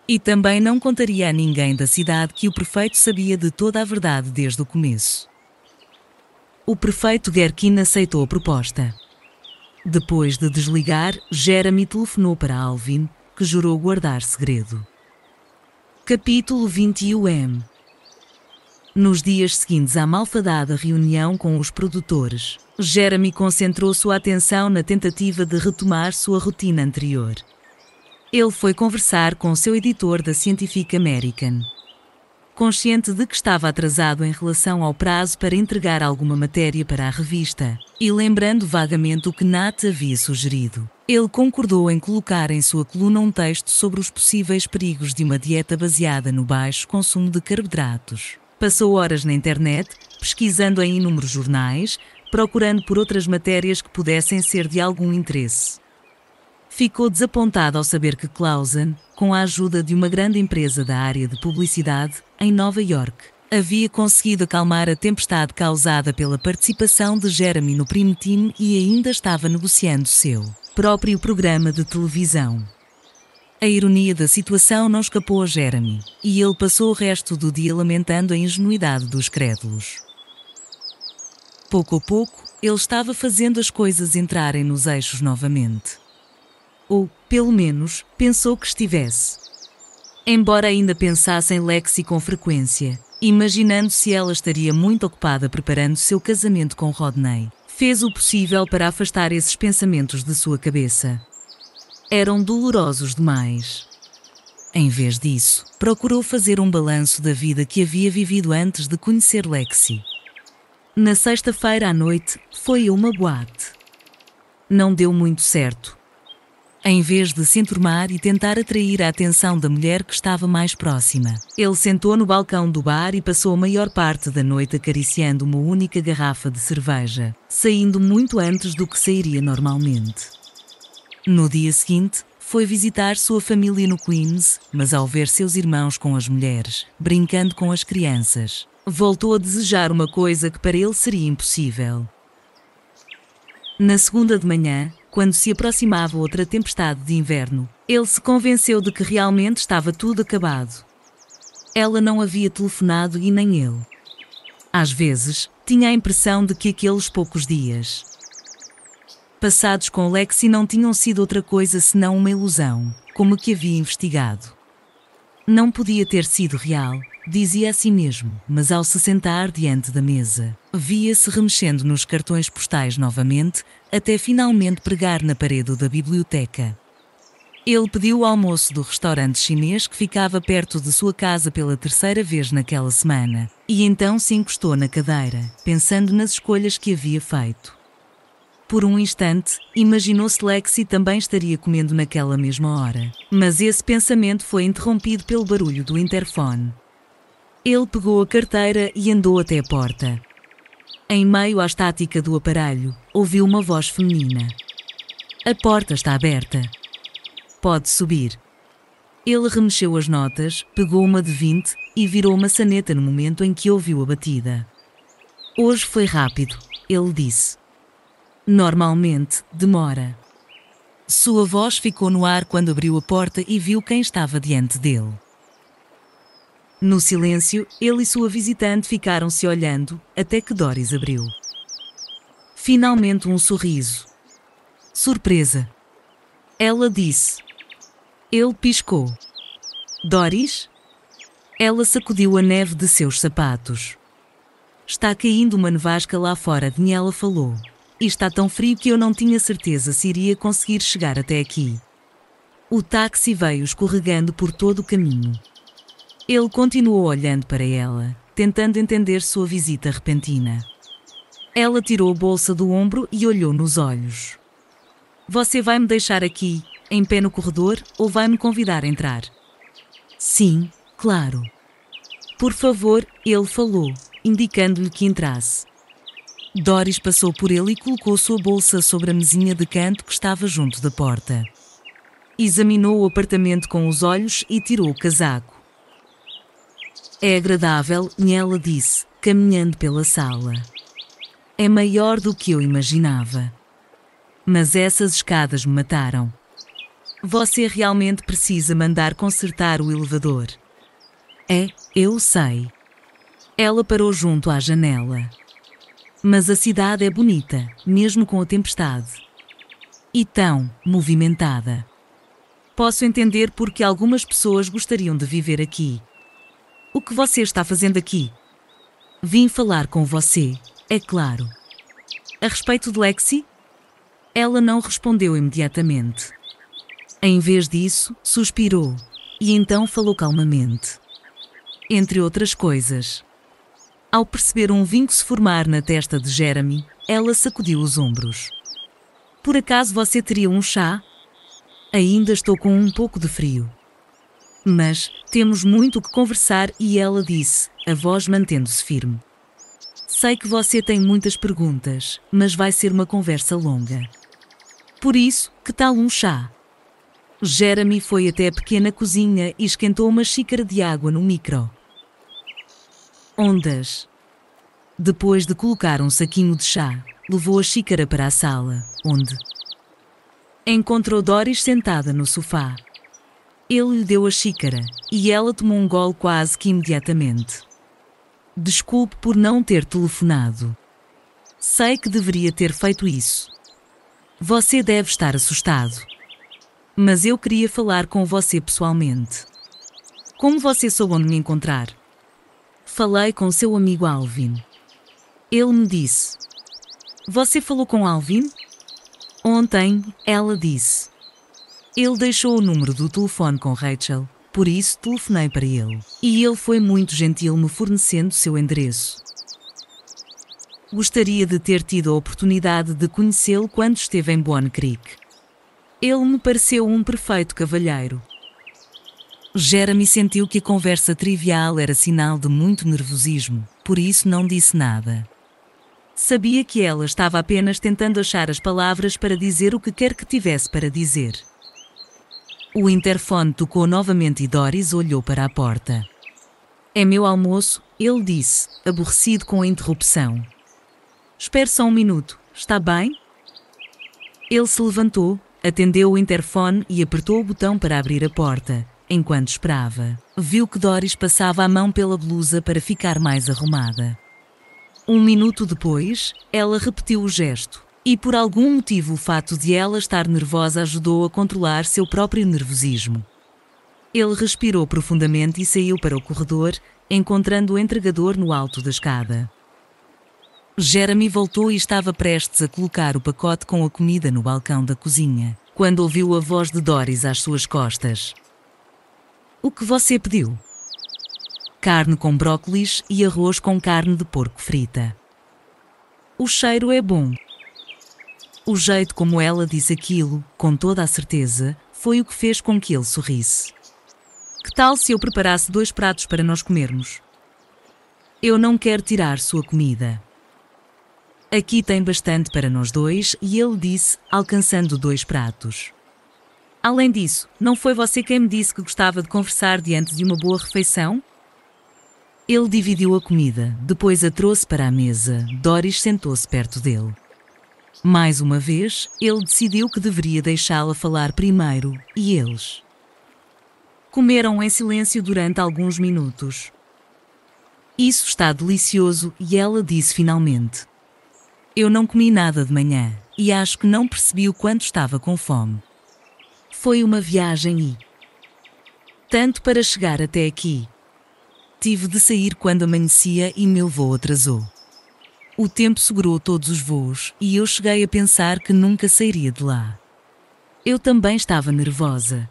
E também não contaria a ninguém da cidade que o prefeito sabia de toda a verdade desde o começo. O prefeito Gerkin aceitou a proposta. Depois de desligar, Jeremy telefonou para Alvin, que jurou guardar segredo. Capítulo 21. Nos dias seguintes à malfadada reunião com os produtores, Jeremy concentrou sua atenção na tentativa de retomar sua rotina anterior. Ele foi conversar com seu editor da Scientific American. Consciente de que estava atrasado em relação ao prazo para entregar alguma matéria para a revista, e lembrando vagamente o que Nat havia sugerido, ele concordou em colocar em sua coluna um texto sobre os possíveis perigos de uma dieta baseada no baixo consumo de carboidratos. Passou horas na internet, pesquisando em inúmeros jornais, procurando por outras matérias que pudessem ser de algum interesse. Ficou desapontado ao saber que Clausen, com a ajuda de uma grande empresa da área de publicidade, em Nova York, havia conseguido acalmar a tempestade causada pela participação de Jeremy no Prime Team e ainda estava negociando seu próprio programa de televisão. A ironia da situação não escapou a Jeremy, e ele passou o resto do dia lamentando a ingenuidade dos crédulos. Pouco a pouco, ele estava fazendo as coisas entrarem nos eixos novamente. Ou, pelo menos, pensou que estivesse. Embora ainda pensasse em Lexi com frequência, imaginando se ela estaria muito ocupada preparando seu casamento com Rodney, fez o possível para afastar esses pensamentos de sua cabeça. Eram dolorosos demais. Em vez disso, procurou fazer um balanço da vida que havia vivido antes de conhecer Lexi. Na sexta-feira à noite, foi a uma boate. Não deu muito certo. Em vez de se enturmar e tentar atrair a atenção da mulher que estava mais próxima, ele sentou no balcão do bar e passou a maior parte da noite acariciando uma única garrafa de cerveja, saindo muito antes do que sairia normalmente. No dia seguinte, foi visitar sua família no Queens, mas ao ver seus irmãos com as mulheres, brincando com as crianças, voltou a desejar uma coisa que para ele seria impossível. Na segunda de manhã, Quando se aproximava outra tempestade de inverno, ele se convenceu de que realmente estava tudo acabado. Ela não havia telefonado e nem ele. Às vezes, tinha a impressão de que aqueles poucos dias passados com Lexi não tinham sido outra coisa senão uma ilusão, como a que havia investigado. Não podia ter sido real, dizia a si mesmo, mas ao se sentar diante da mesa, via-se remexendo nos cartões postais novamente, até finalmente pregar na parede da biblioteca. Ele pediu o almoço do restaurante chinês que ficava perto de sua casa pela terceira vez naquela semana, e então se encostou na cadeira, pensando nas escolhas que havia feito. Por um instante, imaginou-se Lexi também estaria comendo naquela mesma hora, mas esse pensamento foi interrompido pelo barulho do interfone. Ele pegou a carteira e andou até a porta. Em meio à estática do aparelho, ouviu uma voz feminina. A porta está aberta. Pode subir. Ele remexeu as notas, pegou uma de 20 e virou uma maçaneta no momento em que ouviu a batida. Hoje foi rápido, ele disse. Normalmente, demora. Sua voz ficou no ar quando abriu a porta e viu quem estava diante dele. No silêncio, ele e sua visitante ficaram-se olhando, até que Doris abriu. Finalmente um sorriso. Surpresa. Ela disse. Ele piscou. Doris? Ela sacudiu a neve de seus sapatos. Está caindo uma nevasca lá fora, Daniela falou. E está tão frio que eu não tinha certeza se iria conseguir chegar até aqui. O táxi veio escorregando por todo o caminho. Ele continuou olhando para ela, tentando entender sua visita repentina. Ela tirou a bolsa do ombro e olhou nos olhos. Você vai me deixar aqui, em pé no corredor, ou vai me convidar a entrar? Sim, claro. Por favor, ele falou, indicando-lhe que entrasse. Doris passou por ele e colocou sua bolsa sobre a mesinha de canto que estava junto da porta. Examinou o apartamento com os olhos e tirou o casaco. É agradável, ela disse, caminhando pela sala. É maior do que eu imaginava. Mas essas escadas me mataram. Você realmente precisa mandar consertar o elevador. É, eu sei. Ela parou junto à janela. Mas a cidade é bonita, mesmo com a tempestade. E tão movimentada. Posso entender porque algumas pessoas gostariam de viver aqui. O que você está fazendo aqui? Vim falar com você, é claro. A respeito de Lexi? Ela não respondeu imediatamente. Em vez disso, suspirou, e então falou calmamente. Entre outras coisas. Ao perceber um vinco se formar na testa de Jeremy, ela sacudiu os ombros. Por acaso você teria um chá? Ainda estou com um pouco de frio. Mas, temos muito o que conversar e ela disse, a voz mantendo-se firme. Sei que você tem muitas perguntas, mas vai ser uma conversa longa. Por isso, que tal um chá? Jeremy foi até a pequena cozinha e esquentou uma xícara de água no micro. Ondas. Depois de colocar um saquinho de chá, levou a xícara para a sala, onde encontrou Doris sentada no sofá. Ele lhe deu a xícara, e ela tomou um gole quase que imediatamente. Desculpe por não ter telefonado. Sei que deveria ter feito isso. Você deve estar assustado. Mas eu queria falar com você pessoalmente. Como você soube onde me encontrar? Falei com seu amigo Alvin. Ele me disse. Você falou com Alvin? Ontem, ela disse. Ele deixou o número do telefone com Rachel, por isso telefonei para ele. E ele foi muito gentil me fornecendo seu endereço. Gostaria de ter tido a oportunidade de conhecê-lo quando esteve em Bonne Creek. Ele me pareceu um perfeito cavalheiro. Jeremy sentiu que a conversa trivial era sinal de muito nervosismo, por isso não disse nada. Sabia que ela estava apenas tentando achar as palavras para dizer o que quer que tivesse para dizer. O interfone tocou novamente e Doris olhou para a porta. É meu almoço, ele disse, aborrecido com a interrupção. Espere só um minuto, está bem? Ele se levantou, atendeu o interfone e apertou o botão para abrir a porta. Enquanto esperava, viu que Doris passava a mão pela blusa para ficar mais arrumada. Um minuto depois, ela repetiu o gesto. E por algum motivo o fato de ela estar nervosa ajudou a controlar seu próprio nervosismo. Ele respirou profundamente e saiu para o corredor, encontrando o entregador no alto da escada. Jeremy voltou e estava prestes a colocar o pacote com a comida no balcão da cozinha, quando ouviu a voz de Doris às suas costas. O que você pediu? Carne com brócolis e arroz com carne de porco frita. O cheiro é bom. O jeito como ela disse aquilo, com toda a certeza, foi o que fez com que ele sorrisse. Que tal se eu preparasse 2 pratos para nós comermos? Eu não quero tirar sua comida. Aqui tem bastante para nós 2, e ele disse, alcançando 2 pratos. Além disso, não foi você quem me disse que gostava de conversar diante de uma boa refeição? Ele dividiu a comida, depois a trouxe para a mesa. Doris sentou-se perto dele. Mais uma vez, ele decidiu que deveria deixá-la falar primeiro, e eles comeram em silêncio durante alguns minutos. Isso está delicioso, e ela disse finalmente. Eu não comi nada de manhã, e acho que não percebi o quanto estava com fome. Foi uma viagem e tanto para chegar até aqui. Tive de sair quando amanhecia e meu voo atrasou. O tempo segurou todos os voos e eu cheguei a pensar que nunca sairia de lá. Eu também estava nervosa.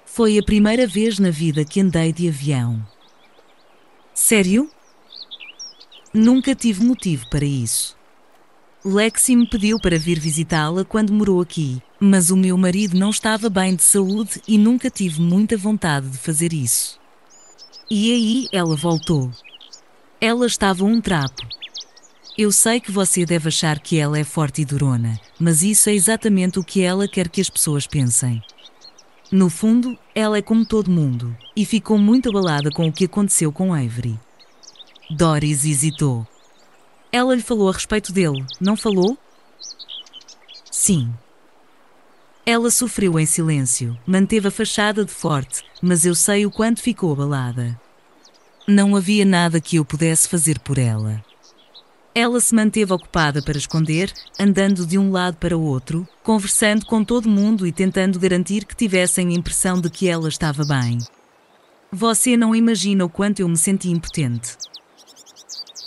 Foi a primeira vez na vida que andei de avião. Sério? Nunca tive motivo para isso. Lexi me pediu para vir visitá-la quando morou aqui, mas o meu marido não estava bem de saúde e nunca tive muita vontade de fazer isso. E aí ela voltou. Ela estava um trapo. Eu sei que você deve achar que ela é forte e durona, mas isso é exatamente o que ela quer que as pessoas pensem. No fundo, ela é como todo mundo, e ficou muito abalada com o que aconteceu com Avery. Doris hesitou. Ela lhe falou a respeito dele, não falou? Sim. Ela sofreu em silêncio, manteve a fachada de forte, mas eu sei o quanto ficou abalada. Não havia nada que eu pudesse fazer por ela. Ela se manteve ocupada para esconder, andando de um lado para o outro, conversando com todo mundo e tentando garantir que tivessem a impressão de que ela estava bem. Você não imagina o quanto eu me senti impotente.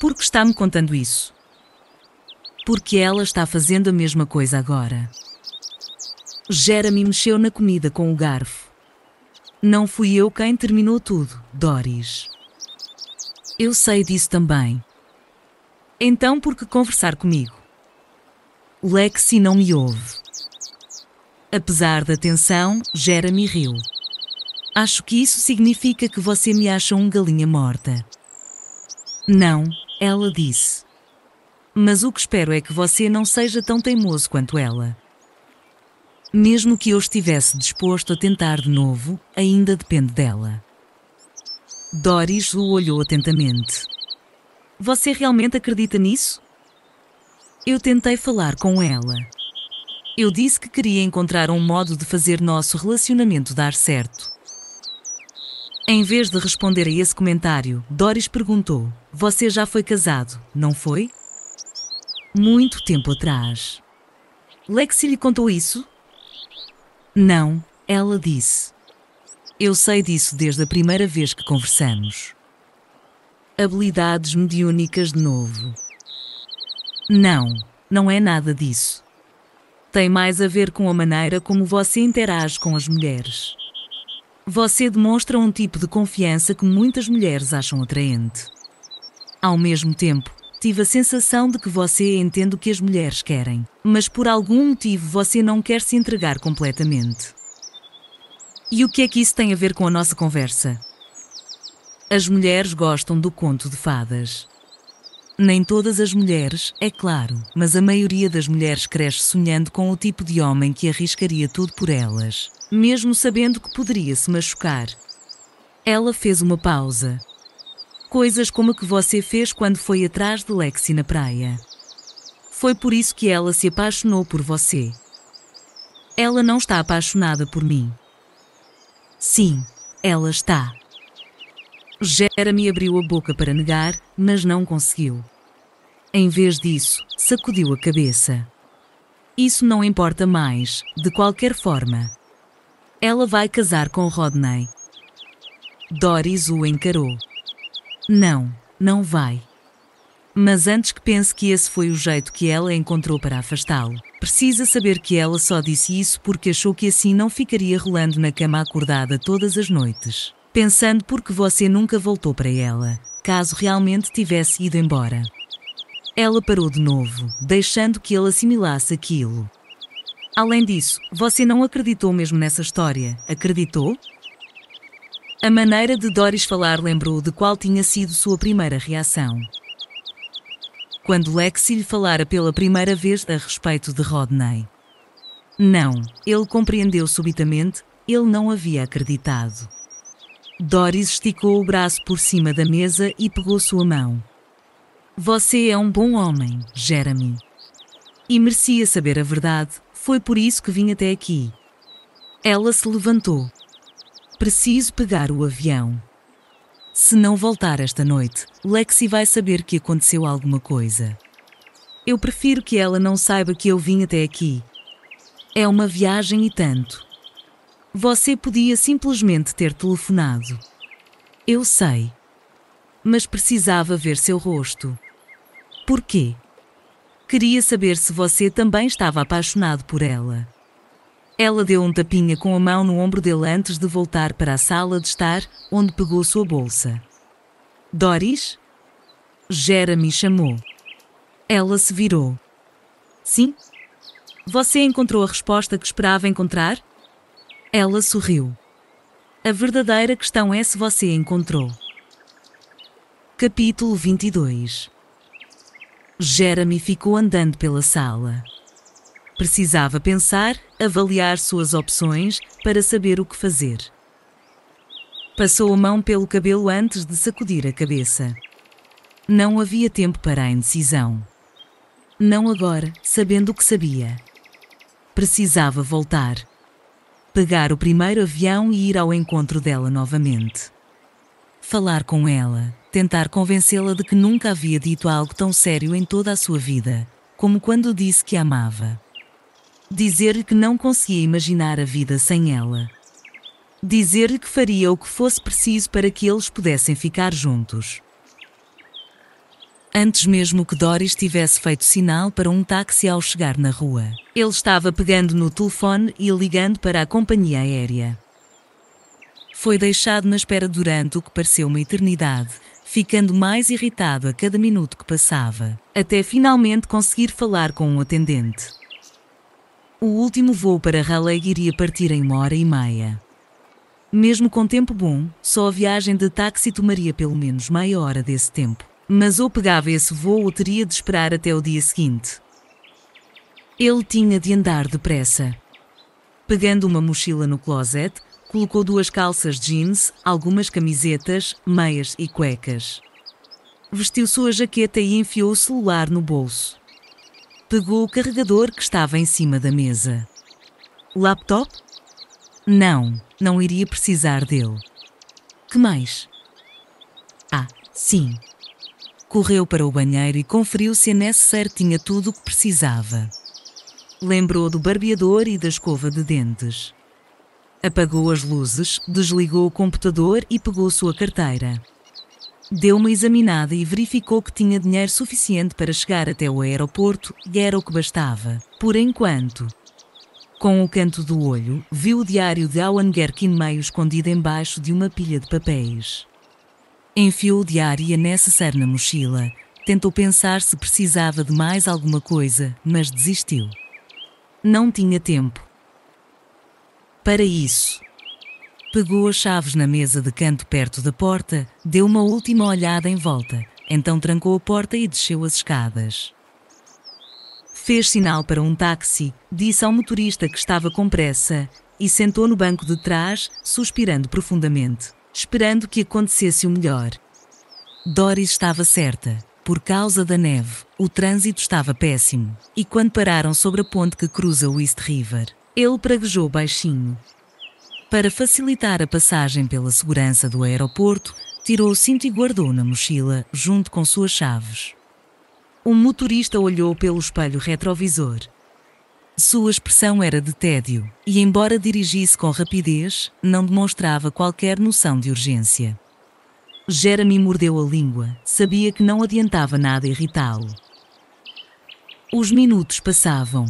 Por que está me contando isso? Porque ela está fazendo a mesma coisa agora. Jeremy mexeu na comida com o garfo. Não fui eu quem terminou tudo, Doris. Eu sei disso também. Então por que conversar comigo? Lexi não me ouve. Apesar da tensão, Jeremy riu. Acho que isso significa que você me acha um galinha morta. Não, ela disse. Mas o que espero é que você não seja tão teimoso quanto ela. Mesmo que eu estivesse disposto a tentar de novo, ainda depende dela. Doris o olhou atentamente. Você realmente acredita nisso? Eu tentei falar com ela. Eu disse que queria encontrar um modo de fazer nosso relacionamento dar certo. Em vez de responder a esse comentário, Doris perguntou: Você já foi casado, não foi? Muito tempo atrás. Lexi lhe contou isso? Não, ela disse. Eu sei disso desde a primeira vez que conversamos. Habilidades mediúnicas de novo. Não, não é nada disso. Tem mais a ver com a maneira como você interage com as mulheres. Você demonstra um tipo de confiança que muitas mulheres acham atraente. Ao mesmo tempo, tive a sensação de que você entende o que as mulheres querem, mas por algum motivo você não quer se entregar completamente. E o que é que isso tem a ver com a nossa conversa? As mulheres gostam do conto de fadas. Nem todas as mulheres, é claro, mas a maioria das mulheres cresce sonhando com o tipo de homem que arriscaria tudo por elas, mesmo sabendo que poderia se machucar. Ela fez uma pausa. Coisas como a que você fez quando foi atrás de Lexi na praia. Foi por isso que ela se apaixonou por você. Ela não está apaixonada por mim. Sim, ela está. Jeremy abriu a boca para negar, mas não conseguiu. Em vez disso, sacudiu a cabeça. Isso não importa mais, de qualquer forma. Ela vai casar com Rodney. Doris o encarou. Não, não vai. Mas antes que pense que esse foi o jeito que ela encontrou para afastá-lo, precisa saber que ela só disse isso porque achou que assim não ficaria rolando na cama acordada todas as noites, pensando porque você nunca voltou para ela, caso realmente tivesse ido embora. Ela parou de novo, deixando que ele assimilasse aquilo. Além disso, você não acreditou mesmo nessa história, acreditou? A maneira de Doris falar lembrou de qual tinha sido sua primeira reação. Quando Lexi lhe falara pela primeira vez a respeito de Rodney. Não, ele compreendeu subitamente, ele não havia acreditado. Doris esticou o braço por cima da mesa e pegou sua mão. Você é um bom homem, Jeremy. E merecia saber a verdade, foi por isso que vim até aqui. Ela se levantou. Preciso pegar o avião. Se não voltar esta noite, Lexi vai saber que aconteceu alguma coisa. Eu prefiro que ela não saiba que eu vim até aqui. É uma viagem e tanto. Você podia simplesmente ter telefonado. Eu sei. Mas precisava ver seu rosto. Por quê? Queria saber se você também estava apaixonado por ela. Ela deu um tapinha com a mão no ombro dele antes de voltar para a sala de estar, onde pegou sua bolsa. Doris? Jeremy chamou. Ela se virou. Sim? Você encontrou a resposta que esperava encontrar? Ela sorriu. A verdadeira questão é se você encontrou. Capítulo 22. Jeremy ficou andando pela sala. Precisava pensar, avaliar suas opções, para saber o que fazer. Passou a mão pelo cabelo antes de sacudir a cabeça. Não havia tempo para a indecisão. Não agora, sabendo o que sabia. Precisava voltar. Pegar o primeiro avião e ir ao encontro dela novamente. Falar com ela, tentar convencê-la de que nunca havia dito algo tão sério em toda a sua vida, como quando disse que a amava. Dizer-lhe que não conseguia imaginar a vida sem ela. Dizer-lhe que faria o que fosse preciso para que eles pudessem ficar juntos. Antes mesmo que Doris tivesse feito sinal para um táxi ao chegar na rua, ele estava pegando no telefone e ligando para a companhia aérea. Foi deixado na espera durante o que pareceu uma eternidade, ficando mais irritado a cada minuto que passava, até finalmente conseguir falar com um atendente. O último voo para Raleigh iria partir em 1h30. Mesmo com tempo bom, só a viagem de táxi tomaria pelo menos meia hora desse tempo. Mas ou pegava esse voo ou teria de esperar até o dia seguinte. Ele tinha de andar depressa. Pegando uma mochila no closet, colocou 2 calças jeans, algumas camisetas, meias e cuecas. Vestiu sua jaqueta e enfiou o celular no bolso. Pegou o carregador que estava em cima da mesa. Laptop? Não, não iria precisar dele. Que mais? Ah, sim. Correu para o banheiro e conferiu se a necessaire tinha tudo o que precisava. Lembrou do barbeador e da escova de dentes. Apagou as luzes, desligou o computador e pegou sua carteira. Deu uma examinada e verificou que tinha dinheiro suficiente para chegar até o aeroporto e era o que bastava, por enquanto. Com o canto do olho, viu o diário de Owen Gerkin meio escondido embaixo de uma pilha de papéis. Enfiou o diário e a necessaire na mochila. Tentou pensar se precisava de mais alguma coisa, mas desistiu. Não tinha tempo para isso. Pegou as chaves na mesa de canto perto da porta, deu uma última olhada em volta, então trancou a porta e desceu as escadas. Fez sinal para um táxi, disse ao motorista que estava com pressa, e sentou no banco de trás, suspirando profundamente, esperando que acontecesse o melhor. Doris estava certa. Por causa da neve, o trânsito estava péssimo, e quando pararam sobre a ponte que cruza o East River, Ele praguejou baixinho. Para facilitar a passagem pela segurança do aeroporto, tirou o cinto e guardou na mochila, junto com suas chaves. O motorista olhou pelo espelho retrovisor. Sua expressão era de tédio, e embora dirigisse com rapidez, não demonstrava qualquer noção de urgência. Jeremy mordeu a língua, sabia que não adiantava nada irritá-lo. Os minutos passavam.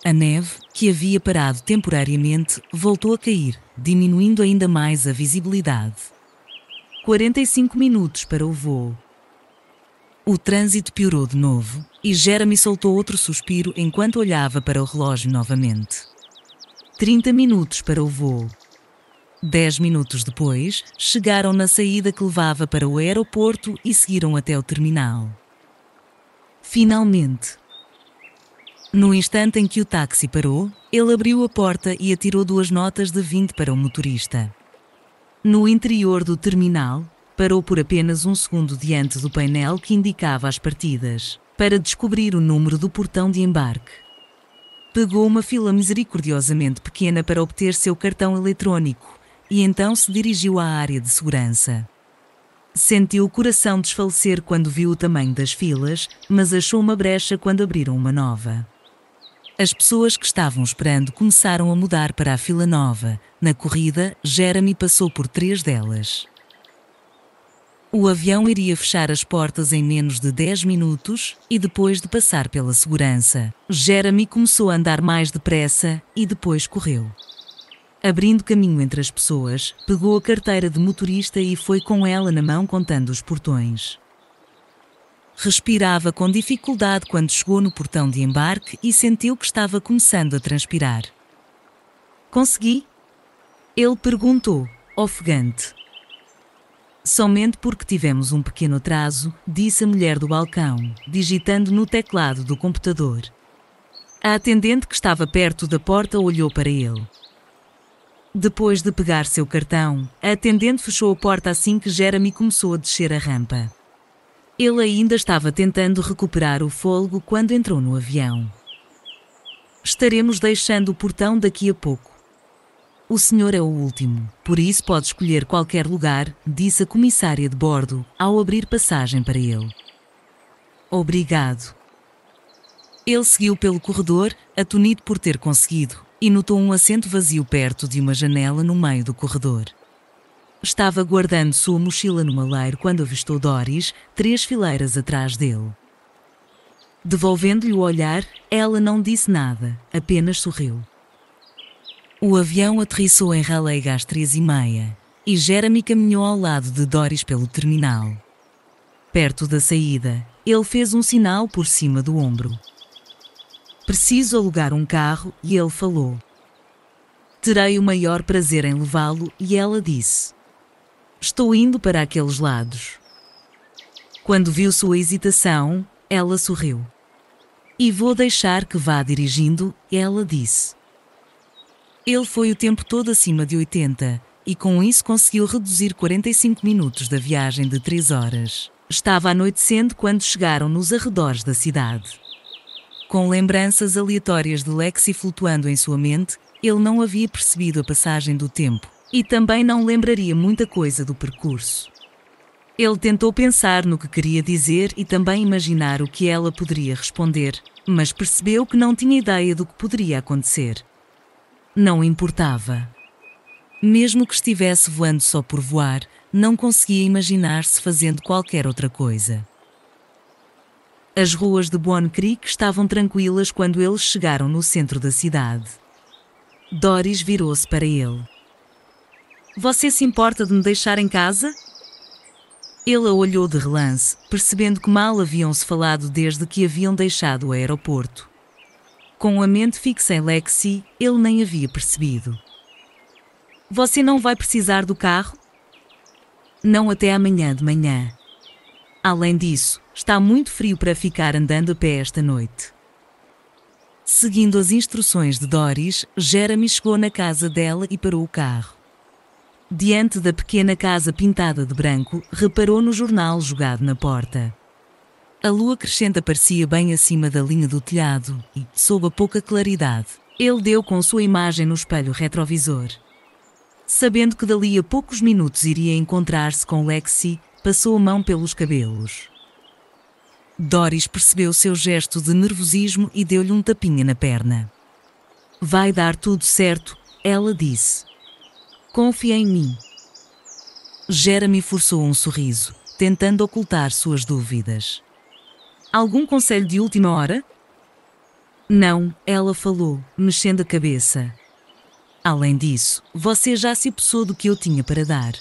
A neve, que havia parado temporariamente, voltou a cair, diminuindo ainda mais a visibilidade. 45 minutos para o voo. O trânsito piorou de novo, e Jeremy soltou outro suspiro enquanto olhava para o relógio novamente. 30 minutos para o voo. 10 minutos depois, chegaram na saída que levava para o aeroporto e seguiram até o terminal. Finalmente. No instante em que o táxi parou, ele abriu a porta e atirou 2 notas de 20 para o motorista. No interior do terminal, parou por apenas um segundo diante do painel que indicava as partidas, para descobrir o número do portão de embarque. Pegou uma fila misericordiosamente pequena para obter seu cartão eletrónico, e então se dirigiu à área de segurança. Sentiu o coração desfalecer quando viu o tamanho das filas, mas achou uma brecha quando abriram uma nova. As pessoas que estavam esperando começaram a mudar para a fila nova. Na corrida, Jeremy passou por 3 delas. O avião iria fechar as portas em menos de 10 minutos, e depois de passar pela segurança, Jeremy começou a andar mais depressa e depois correu. Abrindo caminho entre as pessoas, pegou a carteira de motorista e foi com ela na mão contando os portões. Respirava com dificuldade quando chegou no portão de embarque e sentiu que estava começando a transpirar. "Consegui?" Ele perguntou, ofegante. "Somente porque tivemos um pequeno atraso", disse a mulher do balcão, digitando no teclado do computador. A atendente que estava perto da porta olhou para ele. Depois de pegar seu cartão, a atendente fechou a porta assim que Jeremy começou a descer a rampa. Ele ainda estava tentando recuperar o fôlego quando entrou no avião. "Estaremos deixando o portão daqui a pouco. O senhor é o último, por isso pode escolher qualquer lugar", disse a comissária de bordo, ao abrir passagem para ele. "Obrigado." Ele seguiu pelo corredor, atonido por ter conseguido, e notou um assento vazio perto de uma janela no meio do corredor. Estava guardando sua mochila no maleiro quando avistou Doris, 3 fileiras atrás dele. Devolvendo-lhe o olhar, ela não disse nada, apenas sorriu. O avião aterrissou em Raleigh às 3h30, e Jeremy caminhou ao lado de Doris pelo terminal. Perto da saída, ele fez um sinal por cima do ombro. "Preciso alugar um carro", e ele falou. "Terei o maior prazer em levá-lo", e ela disse. "Estou indo para aqueles lados." Quando viu sua hesitação, ela sorriu. "E vou deixar que vá dirigindo", ela disse. Ele foi o tempo todo acima de 80, e com isso conseguiu reduzir 45 minutos da viagem de 3 horas. Estava anoitecendo quando chegaram nos arredores da cidade. Com lembranças aleatórias de Lexi flutuando em sua mente, ele não havia percebido a passagem do tempo, e também não lembraria muita coisa do percurso. Ele tentou pensar no que queria dizer e também imaginar o que ela poderia responder, mas percebeu que não tinha ideia do que poderia acontecer. Não importava. Mesmo que estivesse voando só por voar, não conseguia imaginar-se fazendo qualquer outra coisa. As ruas de Bonne Creek estavam tranquilas quando eles chegaram no centro da cidade. Doris virou-se para ele. "Você se importa de me deixar em casa?" Ele a olhou de relance, percebendo que mal haviam-se falado desde que haviam deixado o aeroporto. Com a mente fixa em Lexi, ele nem havia percebido. "Você não vai precisar do carro?" "Não até amanhã de manhã. Além disso, está muito frio para ficar andando a pé esta noite." Seguindo as instruções de Doris, Jeremy chegou na casa dela e parou o carro. Diante da pequena casa pintada de branco, reparou no jornal jogado na porta. A lua crescente aparecia bem acima da linha do telhado e, sob a pouca claridade, Ele deu com sua imagem no espelho retrovisor. Sabendo que dali a poucos minutos iria encontrar-se com Lexi, passou a mão pelos cabelos. Doris percebeu seu gesto de nervosismo e deu-lhe um tapinha na perna. Vai dar tudo certo, ela disse. Confia em mim. Jeremy forçou um sorriso, tentando ocultar suas dúvidas. Algum conselho de última hora? Não, ela falou, mexendo a cabeça. Além disso, você já se apossou do que eu tinha para dar.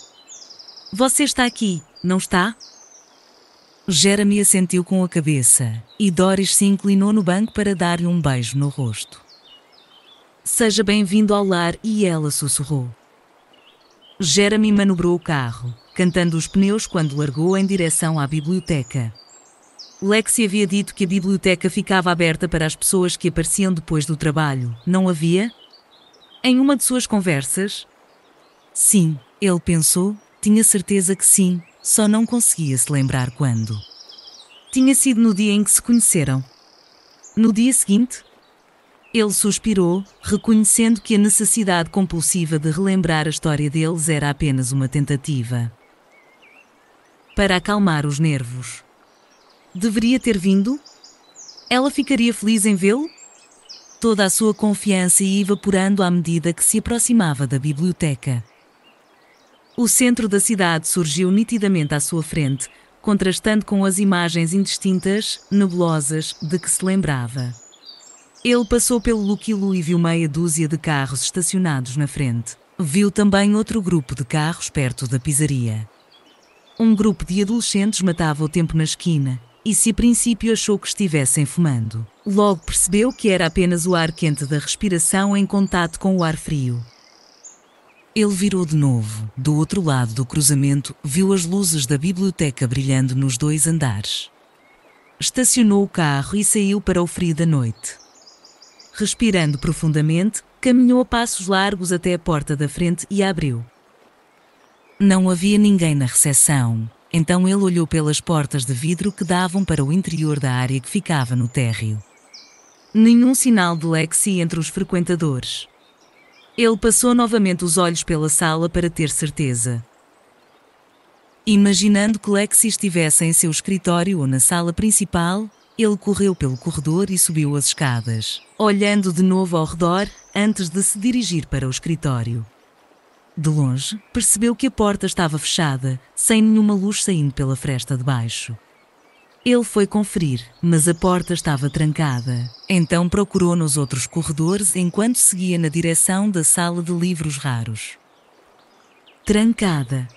Você está aqui, não está? Jeremy assentiu com a cabeça, e Doris se inclinou no banco para dar-lhe um beijo no rosto. Seja bem-vindo ao lar, e ela sussurrou. Jeremy manobrou o carro, cantando os pneus quando largou em direção à biblioteca. Lexi havia dito que a biblioteca ficava aberta para as pessoas que apareciam depois do trabalho, não havia? Em uma de suas conversas? Sim, ele pensou, tinha certeza que sim, só não conseguia se lembrar quando. Tinha sido no dia em que se conheceram. No dia seguinte? Ele suspirou, reconhecendo que a necessidade compulsiva de relembrar a história deles era apenas uma tentativa para acalmar os nervos. Deveria ter vindo? Ela ficaria feliz em vê-lo? Toda a sua confiança ia evaporando à medida que se aproximava da biblioteca. O centro da cidade surgiu nitidamente à sua frente, contrastando com as imagens indistintas, nebulosas, de que se lembrava. Ele passou pelo Lucky-Lu e viu meia dúzia de carros estacionados na frente. Viu também outro grupo de carros perto da pizzaria. Um grupo de adolescentes matava o tempo na esquina, e se a princípio achou que estivessem fumando, logo percebeu que era apenas o ar quente da respiração em contato com o ar frio. Ele virou de novo. Do outro lado do cruzamento, viu as luzes da biblioteca brilhando nos 2 andares. Estacionou o carro e saiu para o frio da noite. Respirando profundamente, caminhou a passos largos até a porta da frente e a abriu. Não havia ninguém na recepção, então ele olhou pelas portas de vidro que davam para o interior da área que ficava no térreo. Nenhum sinal de Lexi entre os frequentadores. Ele passou novamente os olhos pela sala para ter certeza. Imaginando que Lexi estivesse em seu escritório ou na sala principal, ele correu pelo corredor e subiu as escadas, olhando de novo ao redor antes de se dirigir para o escritório. De longe, percebeu que a porta estava fechada, sem nenhuma luz saindo pela fresta de baixo. Ele foi conferir, mas a porta estava trancada. Então procurou nos outros corredores enquanto seguia na direção da sala de livros raros. Trancada.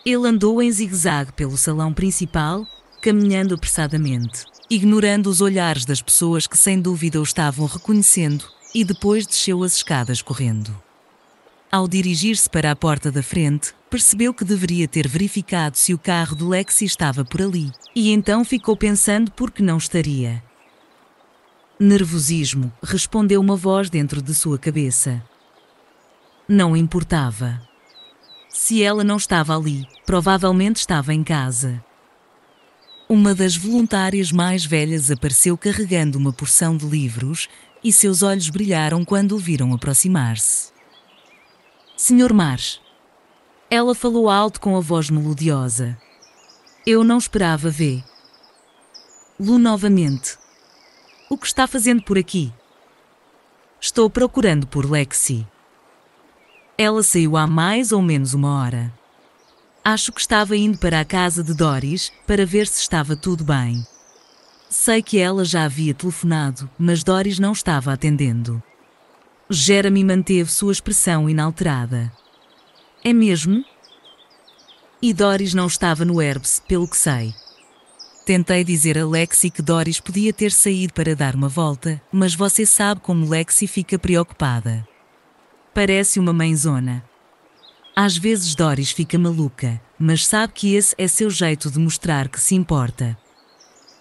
Ele andou em zigue-zague pelo salão principal, caminhando apressadamente, ignorando os olhares das pessoas que sem dúvida o estavam reconhecendo, e depois desceu as escadas correndo. Ao dirigir-se para a porta da frente, percebeu que deveria ter verificado se o carro de Lexi estava por ali, e então ficou pensando por que não estaria. Nervosismo, respondeu uma voz dentro de sua cabeça. Não importava. Se ela não estava ali, provavelmente estava em casa. Uma das voluntárias mais velhas apareceu carregando uma porção de livros e seus olhos brilharam quando o viram aproximar-se. Sr. Marsh. Ela falou alto com a voz melodiosa. Eu não esperava ver. Lu novamente. O que está fazendo por aqui? Estou procurando por Lexi. Ela saiu há mais ou menos uma hora. Acho que estava indo para a casa de Doris para ver se estava tudo bem. Sei que ela já havia telefonado, mas Doris não estava atendendo. Jeremy manteve sua expressão inalterada. É mesmo? E Doris não estava no Herbs, pelo que sei. Tentei dizer a Lexi que Doris podia ter saído para dar uma volta, mas você sabe como Lexi fica preocupada. Parece uma mãezona. Às vezes Doris fica maluca, mas sabe que esse é seu jeito de mostrar que se importa.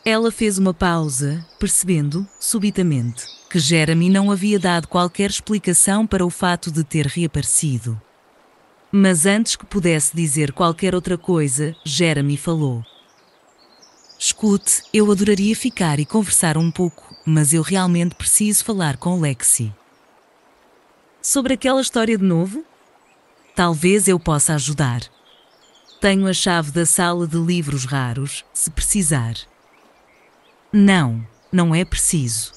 Ela fez uma pausa, percebendo, subitamente, que Jeremy não havia dado qualquer explicação para o fato de ter reaparecido. Mas antes que pudesse dizer qualquer outra coisa, Jeremy falou. Escute, eu adoraria ficar e conversar um pouco, mas eu realmente preciso falar com Lexi. Sobre aquela história de novo? Talvez eu possa ajudar. Tenho a chave da sala de livros raros, se precisar. Não, não é preciso.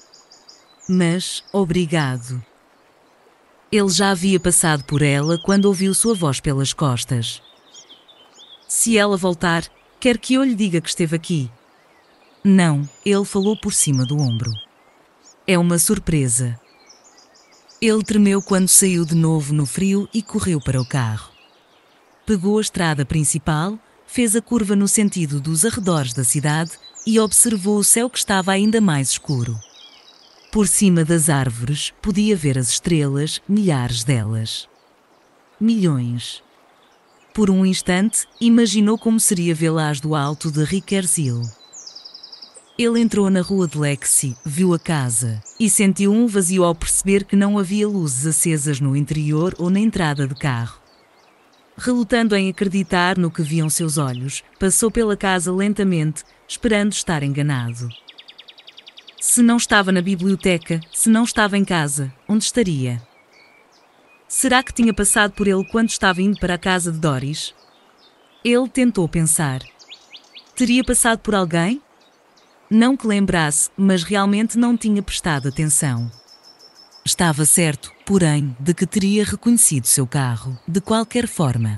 Mas, obrigado. Ele já havia passado por ela quando ouviu sua voz pelas costas. Se ela voltar, quer que eu lhe diga que esteve aqui? Não, ele falou por cima do ombro. É uma surpresa. Ele tremeu quando saiu de novo no frio e correu para o carro. Pegou a estrada principal, fez a curva no sentido dos arredores da cidade e observou o céu que estava ainda mais escuro. Por cima das árvores, podia ver as estrelas, milhares delas. Milhões. Por um instante, imaginou como seria vê-las do alto de Rickershill. Ele entrou na rua de Lexi, viu a casa, e sentiu um vazio ao perceber que não havia luzes acesas no interior ou na entrada de carro. Relutando em acreditar no que viam seus olhos, passou pela casa lentamente, esperando estar enganado. Se não estava na biblioteca, se não estava em casa, onde estaria? Será que tinha passado por ele quando estava indo para a casa de Doris? Ele tentou pensar. Teria passado por alguém? Não que lembrasse, mas realmente não tinha prestado atenção. Estava certo, porém, de que teria reconhecido seu carro, de qualquer forma.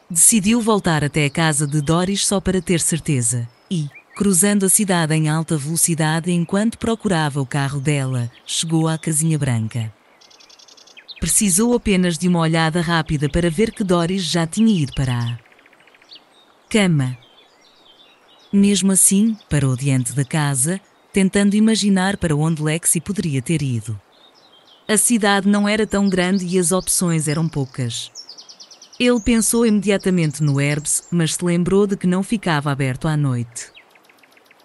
Decidiu voltar até a casa de Doris só para ter certeza, e, cruzando a cidade em alta velocidade enquanto procurava o carro dela, chegou à casinha branca. Precisou apenas de uma olhada rápida para ver que Doris já tinha ido para a cama. Mesmo assim, parou diante da casa, tentando imaginar para onde Lexi poderia ter ido. A cidade não era tão grande e as opções eram poucas. Ele pensou imediatamente no Herbs, mas se lembrou de que não ficava aberto à noite.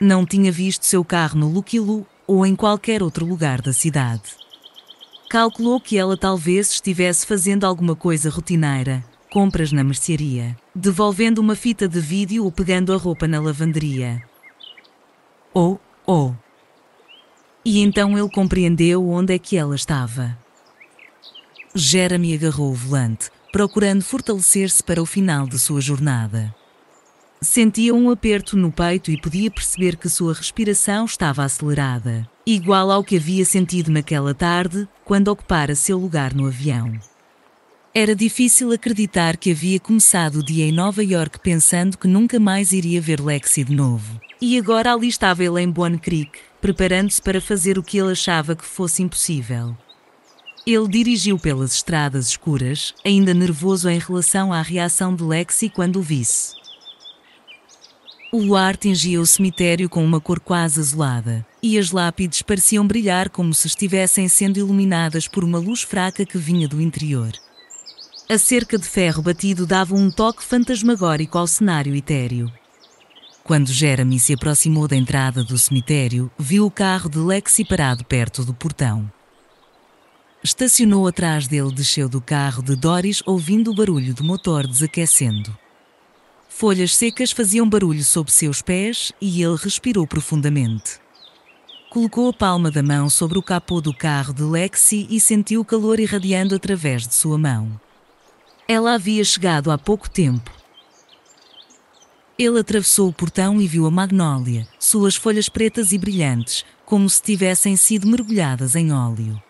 Não tinha visto seu carro no Lucky Lu ou em qualquer outro lugar da cidade. Calculou que ela talvez estivesse fazendo alguma coisa rotineira, compras na mercearia, devolvendo uma fita de vídeo ou pegando a roupa na lavanderia. Oh. E então ele compreendeu onde é que ela estava. Jeremy agarrou o volante, procurando fortalecer-se para o final de sua jornada. Sentia um aperto no peito e podia perceber que sua respiração estava acelerada, igual ao que havia sentido naquela tarde, quando ocupara seu lugar no avião. Era difícil acreditar que havia começado o dia em Nova York pensando que nunca mais iria ver Lexi de novo. E agora ali estava ele em Bonne Creek, preparando-se para fazer o que ele achava que fosse impossível. Ele dirigiu pelas estradas escuras, ainda nervoso em relação à reação de Lexi quando o visse. O luar tingia o cemitério com uma cor quase azulada, e as lápides pareciam brilhar como se estivessem sendo iluminadas por uma luz fraca que vinha do interior. A cerca de ferro batido dava um toque fantasmagórico ao cenário etéreo. Quando Jeremy se aproximou da entrada do cemitério, viu o carro de Lexi parado perto do portão. Estacionou atrás dele e desceu do carro de Doris ouvindo o barulho do motor desaquecendo. Folhas secas faziam barulho sob seus pés e ele respirou profundamente. Colocou a palma da mão sobre o capô do carro de Lexi e sentiu o calor irradiando através de sua mão. Ela havia chegado há pouco tempo. Ele atravessou o portão e viu a magnólia, suas folhas pretas e brilhantes, como se tivessem sido mergulhadas em óleo.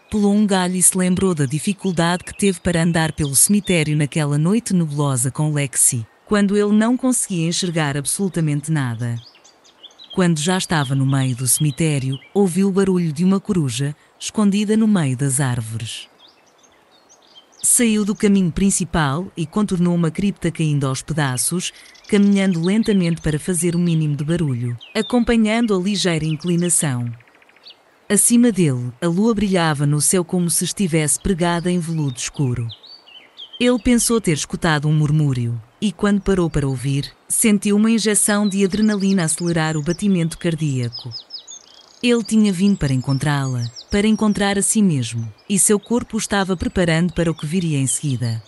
Pulou um galho e se lembrou da dificuldade que teve para andar pelo cemitério naquela noite nebulosa com Lexi, quando ele não conseguia enxergar absolutamente nada. Quando já estava no meio do cemitério, ouviu o barulho de uma coruja, escondida no meio das árvores. Saiu do caminho principal e contornou uma cripta caindo aos pedaços, caminhando lentamente para fazer o mínimo de barulho, acompanhando a ligeira inclinação. Acima dele, a lua brilhava no céu como se estivesse pregada em veludo escuro. Ele pensou ter escutado um murmúrio, e quando parou para ouvir, sentiu uma injeção de adrenalina acelerar o batimento cardíaco. Ele tinha vindo para encontrá-la, para encontrar a si mesmo, e seu corpo o estava preparando para o que viria em seguida.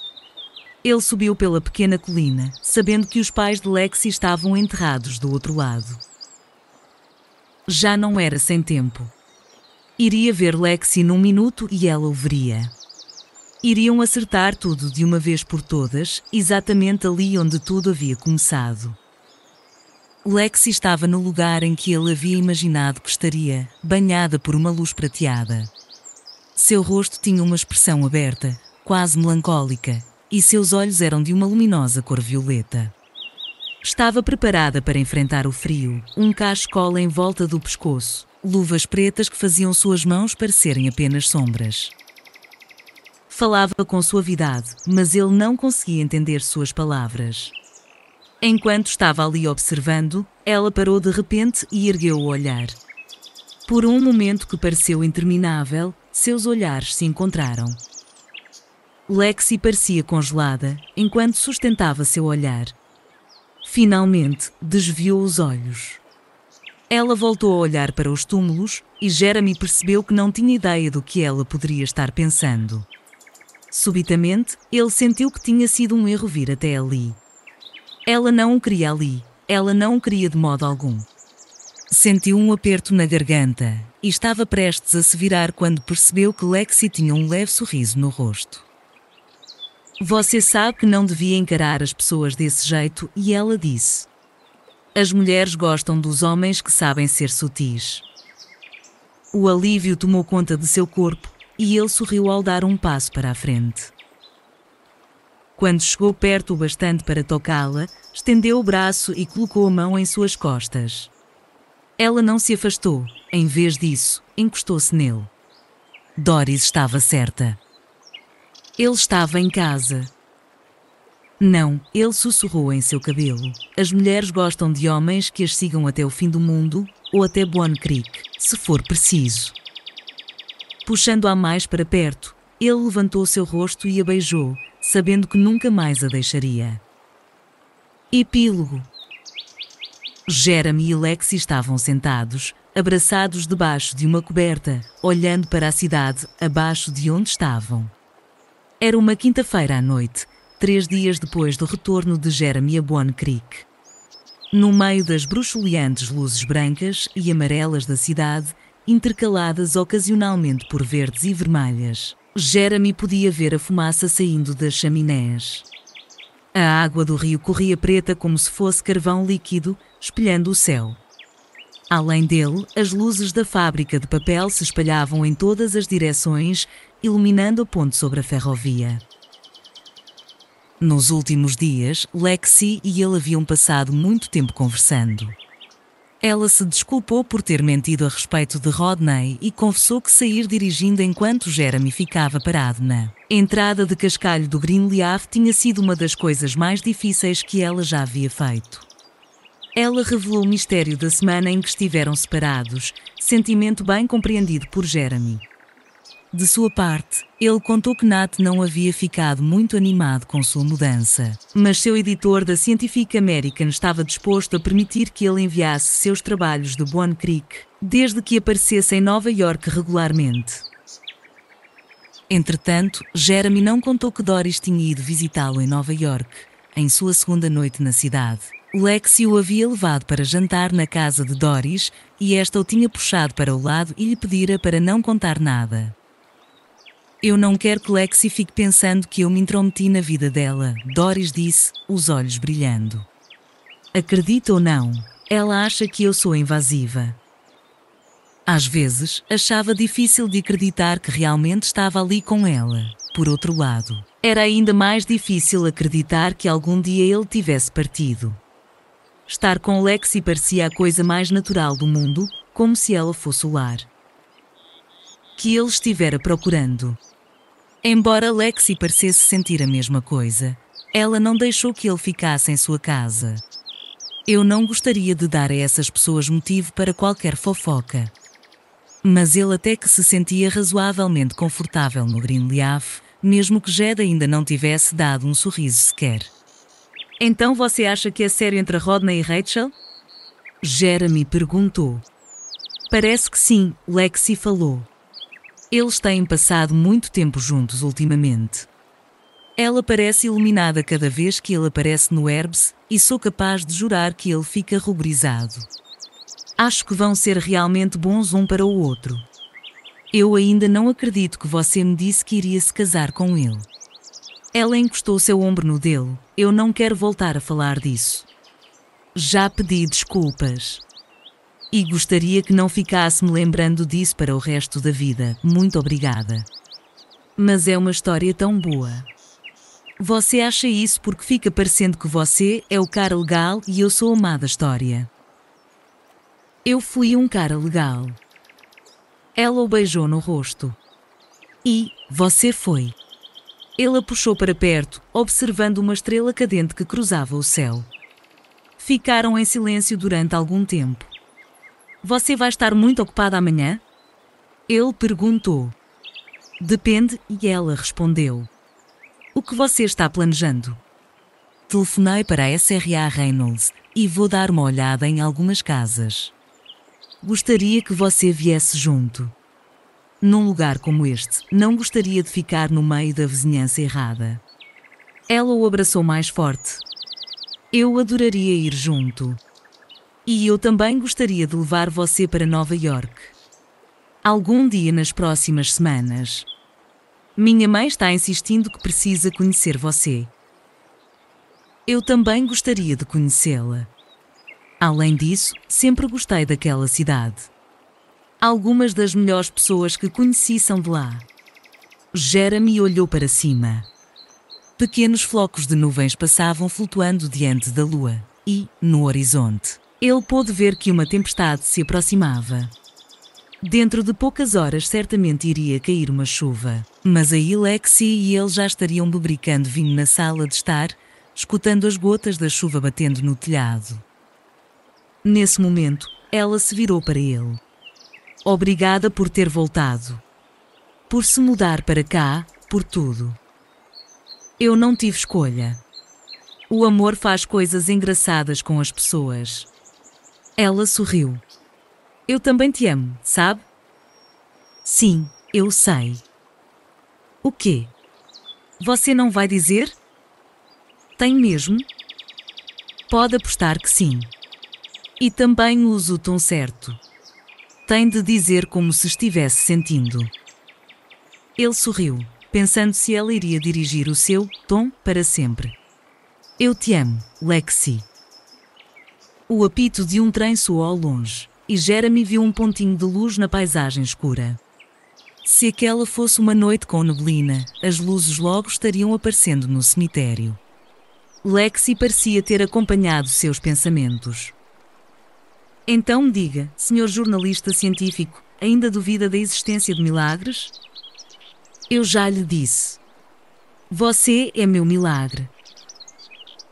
Ele subiu pela pequena colina, sabendo que os pais de Lexi estavam enterrados do outro lado. Já não era sem tempo. Iria ver Lexi num minuto e ela o veria. Iriam acertar tudo de uma vez por todas, exatamente ali onde tudo havia começado. Lexi estava no lugar em que ele havia imaginado que estaria, banhada por uma luz prateada. Seu rosto tinha uma expressão aberta, quase melancólica, e seus olhos eram de uma luminosa cor violeta. Estava preparada para enfrentar o frio, um cachecol em volta do pescoço, luvas pretas que faziam suas mãos parecerem apenas sombras. Falava com suavidade, mas ele não conseguia entender suas palavras. Enquanto estava ali observando, ela parou de repente e ergueu o olhar. Por um momento que pareceu interminável, seus olhares se encontraram. Lexi parecia congelada, enquanto sustentava seu olhar. Finalmente, desviou os olhos. Ela voltou a olhar para os túmulos e Jeremy percebeu que não tinha ideia do que ela poderia estar pensando. Subitamente, ele sentiu que tinha sido um erro vir até ali. Ela não o queria ali, ela não o queria de modo algum. Sentiu um aperto na garganta e estava prestes a se virar quando percebeu que Lexi tinha um leve sorriso no rosto. Você sabe que não devia encarar as pessoas desse jeito, e ela disse. As mulheres gostam dos homens que sabem ser sutis. O alívio tomou conta de seu corpo e ele sorriu ao dar um passo para a frente. Quando chegou perto o bastante para tocá-la, estendeu o braço e colocou a mão em suas costas. Ela não se afastou, em vez disso, encostou-se nele. Doris estava certa. Ele estava em casa. Não, ele sussurrou em seu cabelo. As mulheres gostam de homens que as sigam até o fim do mundo, ou até Bonne Creek, se for preciso. Puxando-a mais para perto, ele levantou seu rosto e a beijou, sabendo que nunca mais a deixaria. Epílogo. Jeremy e Lexi estavam sentados, abraçados debaixo de uma coberta, olhando para a cidade, abaixo de onde estavam. Era uma quinta-feira à noite, 3 dias depois do retorno de Jeremy a Bonne Creek. No meio das bruxuleantes luzes brancas e amarelas da cidade, intercaladas ocasionalmente por verdes e vermelhas, Jeremy podia ver a fumaça saindo das chaminés. A água do rio corria preta como se fosse carvão líquido, espelhando o céu. Além dele, as luzes da fábrica de papel se espalhavam em todas as direções, iluminando a ponte sobre a ferrovia. Nos últimos dias, Lexi e ele haviam passado muito tempo conversando. Ela se desculpou por ter mentido a respeito de Rodney e confessou que sair dirigindo enquanto Jeremy ficava parado na entrada de cascalho do Green Leaf tinha sido uma das coisas mais difíceis que ela já havia feito. Ela revelou o mistério da semana em que estiveram separados, sentimento bem compreendido por Jeremy. De sua parte, ele contou que Nat não havia ficado muito animado com sua mudança, mas seu editor da Scientific American estava disposto a permitir que ele enviasse seus trabalhos de Bonne Creek, desde que aparecesse em Nova York regularmente. Entretanto, Jeremy não contou que Doris tinha ido visitá-lo em Nova York, em sua segunda noite na cidade. Lexi o havia levado para jantar na casa de Doris e esta o tinha puxado para o lado e lhe pedira para não contar nada. Eu não quero que Lexi fique pensando que eu me intrometi na vida dela, Doris disse, os olhos brilhando. Acredita ou não, ela acha que eu sou invasiva. Às vezes, achava difícil de acreditar que realmente estava ali com ela. Por outro lado, era ainda mais difícil acreditar que algum dia ele tivesse partido. Estar com Lexi parecia a coisa mais natural do mundo, como se ela fosse o lar que ele estivera procurando. Embora Lexi parecesse sentir a mesma coisa, ela não deixou que ele ficasse em sua casa. Eu não gostaria de dar a essas pessoas motivo para qualquer fofoca. Mas ele até que se sentia razoavelmente confortável no Green Leaf, mesmo que Jed ainda não tivesse dado um sorriso sequer. Então você acha que é sério entre Rodney e Rachel? Jeremy perguntou. Parece que sim, Lexi falou. Eles têm passado muito tempo juntos ultimamente. Ela parece iluminada cada vez que ele aparece no Herbs, e sou capaz de jurar que ele fica ruborizado. Acho que vão ser realmente bons um para o outro. Eu ainda não acredito que você me disse que iria se casar com ele. Ela encostou seu ombro no dele. Eu não quero voltar a falar disso. Já pedi desculpas. E gostaria que não ficasse me lembrando disso para o resto da vida. Muito obrigada. Mas é uma história tão boa. Você acha isso porque fica parecendo que você é o cara legal e eu sou a má da história. Eu fui um cara legal. Ela o beijou no rosto. E você foi. Ele a puxou para perto, observando uma estrela cadente que cruzava o céu. Ficaram em silêncio durante algum tempo. Você vai estar muito ocupada amanhã? Ele perguntou. Depende, e ela respondeu. O que você está planejando? Telefonei para a SRA Reynolds e vou dar uma olhada em algumas casas. Gostaria que você viesse junto. Num lugar como este, não gostaria de ficar no meio da vizinhança errada. Ela o abraçou mais forte. Eu adoraria ir junto. E eu também gostaria de levar você para Nova York. Algum dia nas próximas semanas. Minha mãe está insistindo que precisa conhecer você. Eu também gostaria de conhecê-la. Além disso, sempre gostei daquela cidade. Algumas das melhores pessoas que conheci são de lá. Jeremy olhou para cima. Pequenos flocos de nuvens passavam flutuando diante da lua, e, no horizonte, ele pôde ver que uma tempestade se aproximava. Dentro de poucas horas certamente iria cair uma chuva, mas aí Lexi e ele já estariam lubricando vinho na sala de estar, escutando as gotas da chuva batendo no telhado. Nesse momento, ela se virou para ele. Obrigada por ter voltado. Por se mudar para cá, por tudo. Eu não tive escolha. O amor faz coisas engraçadas com as pessoas. Ela sorriu. Eu também te amo, sabe? Sim, eu sei. O quê? Você não vai dizer? Tem mesmo? Pode apostar que sim. E também uso o tom certo. Tem de dizer como se estivesse sentindo. Ele sorriu, pensando se ela iria dirigir o seu tom para sempre. Eu te amo, Lexi. O apito de um trem soou ao longe, e Jeremy viu um pontinho de luz na paisagem escura. Se aquela fosse uma noite com neblina, as luzes logo estariam aparecendo no cemitério. Lexi parecia ter acompanhado seus pensamentos. Então me diga, senhor jornalista científico, ainda duvida da existência de milagres? Eu já lhe disse. Você é meu milagre.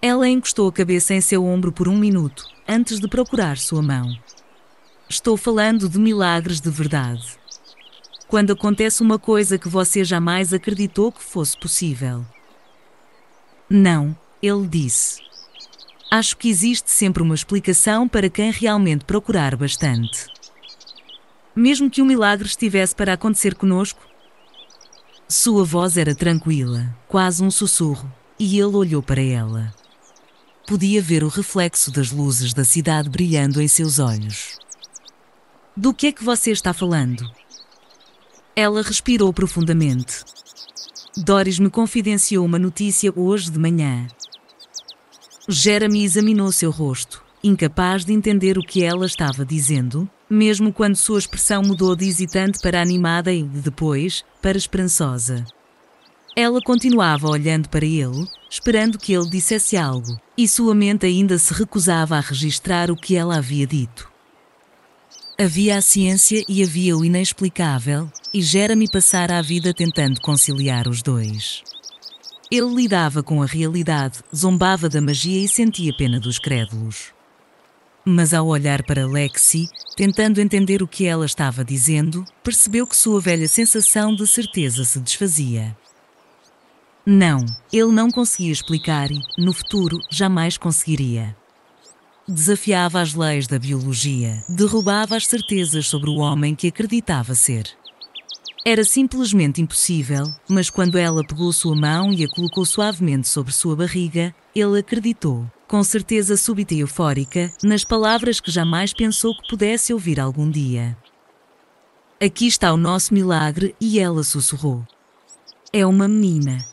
Ela encostou a cabeça em seu ombro por um minuto, antes de procurar sua mão. Estou falando de milagres de verdade. Quando acontece uma coisa que você jamais acreditou que fosse possível. Não, ele disse. Acho que existe sempre uma explicação para quem realmente procurar bastante. Mesmo que um milagre estivesse para acontecer conosco. Sua voz era tranquila, quase um sussurro, e ele olhou para ela. Podia ver o reflexo das luzes da cidade brilhando em seus olhos. Do que é que você está falando? Ela respirou profundamente. Doris me confidenciou uma notícia hoje de manhã. Jeremy examinou seu rosto, incapaz de entender o que ela estava dizendo, mesmo quando sua expressão mudou de hesitante para animada e, depois, para esperançosa. Ela continuava olhando para ele, esperando que ele dissesse algo, e sua mente ainda se recusava a registrar o que ela havia dito. Havia a ciência e havia o inexplicável, e Jeremy passara a vida tentando conciliar os dois. Ele lidava com a realidade, zombava da magia e sentia pena dos crédulos. Mas ao olhar para Lexi, tentando entender o que ela estava dizendo, percebeu que sua velha sensação de certeza se desfazia. Não, ele não conseguia explicar e, no futuro, jamais conseguiria. Desafiava as leis da biologia, derrubava as certezas sobre o homem que acreditava ser. Era simplesmente impossível, mas quando ela pegou sua mão e a colocou suavemente sobre sua barriga, ele acreditou, com certeza súbita e eufórica, nas palavras que jamais pensou que pudesse ouvir algum dia. Aqui está o nosso milagre, e ela sussurrou. É uma menina.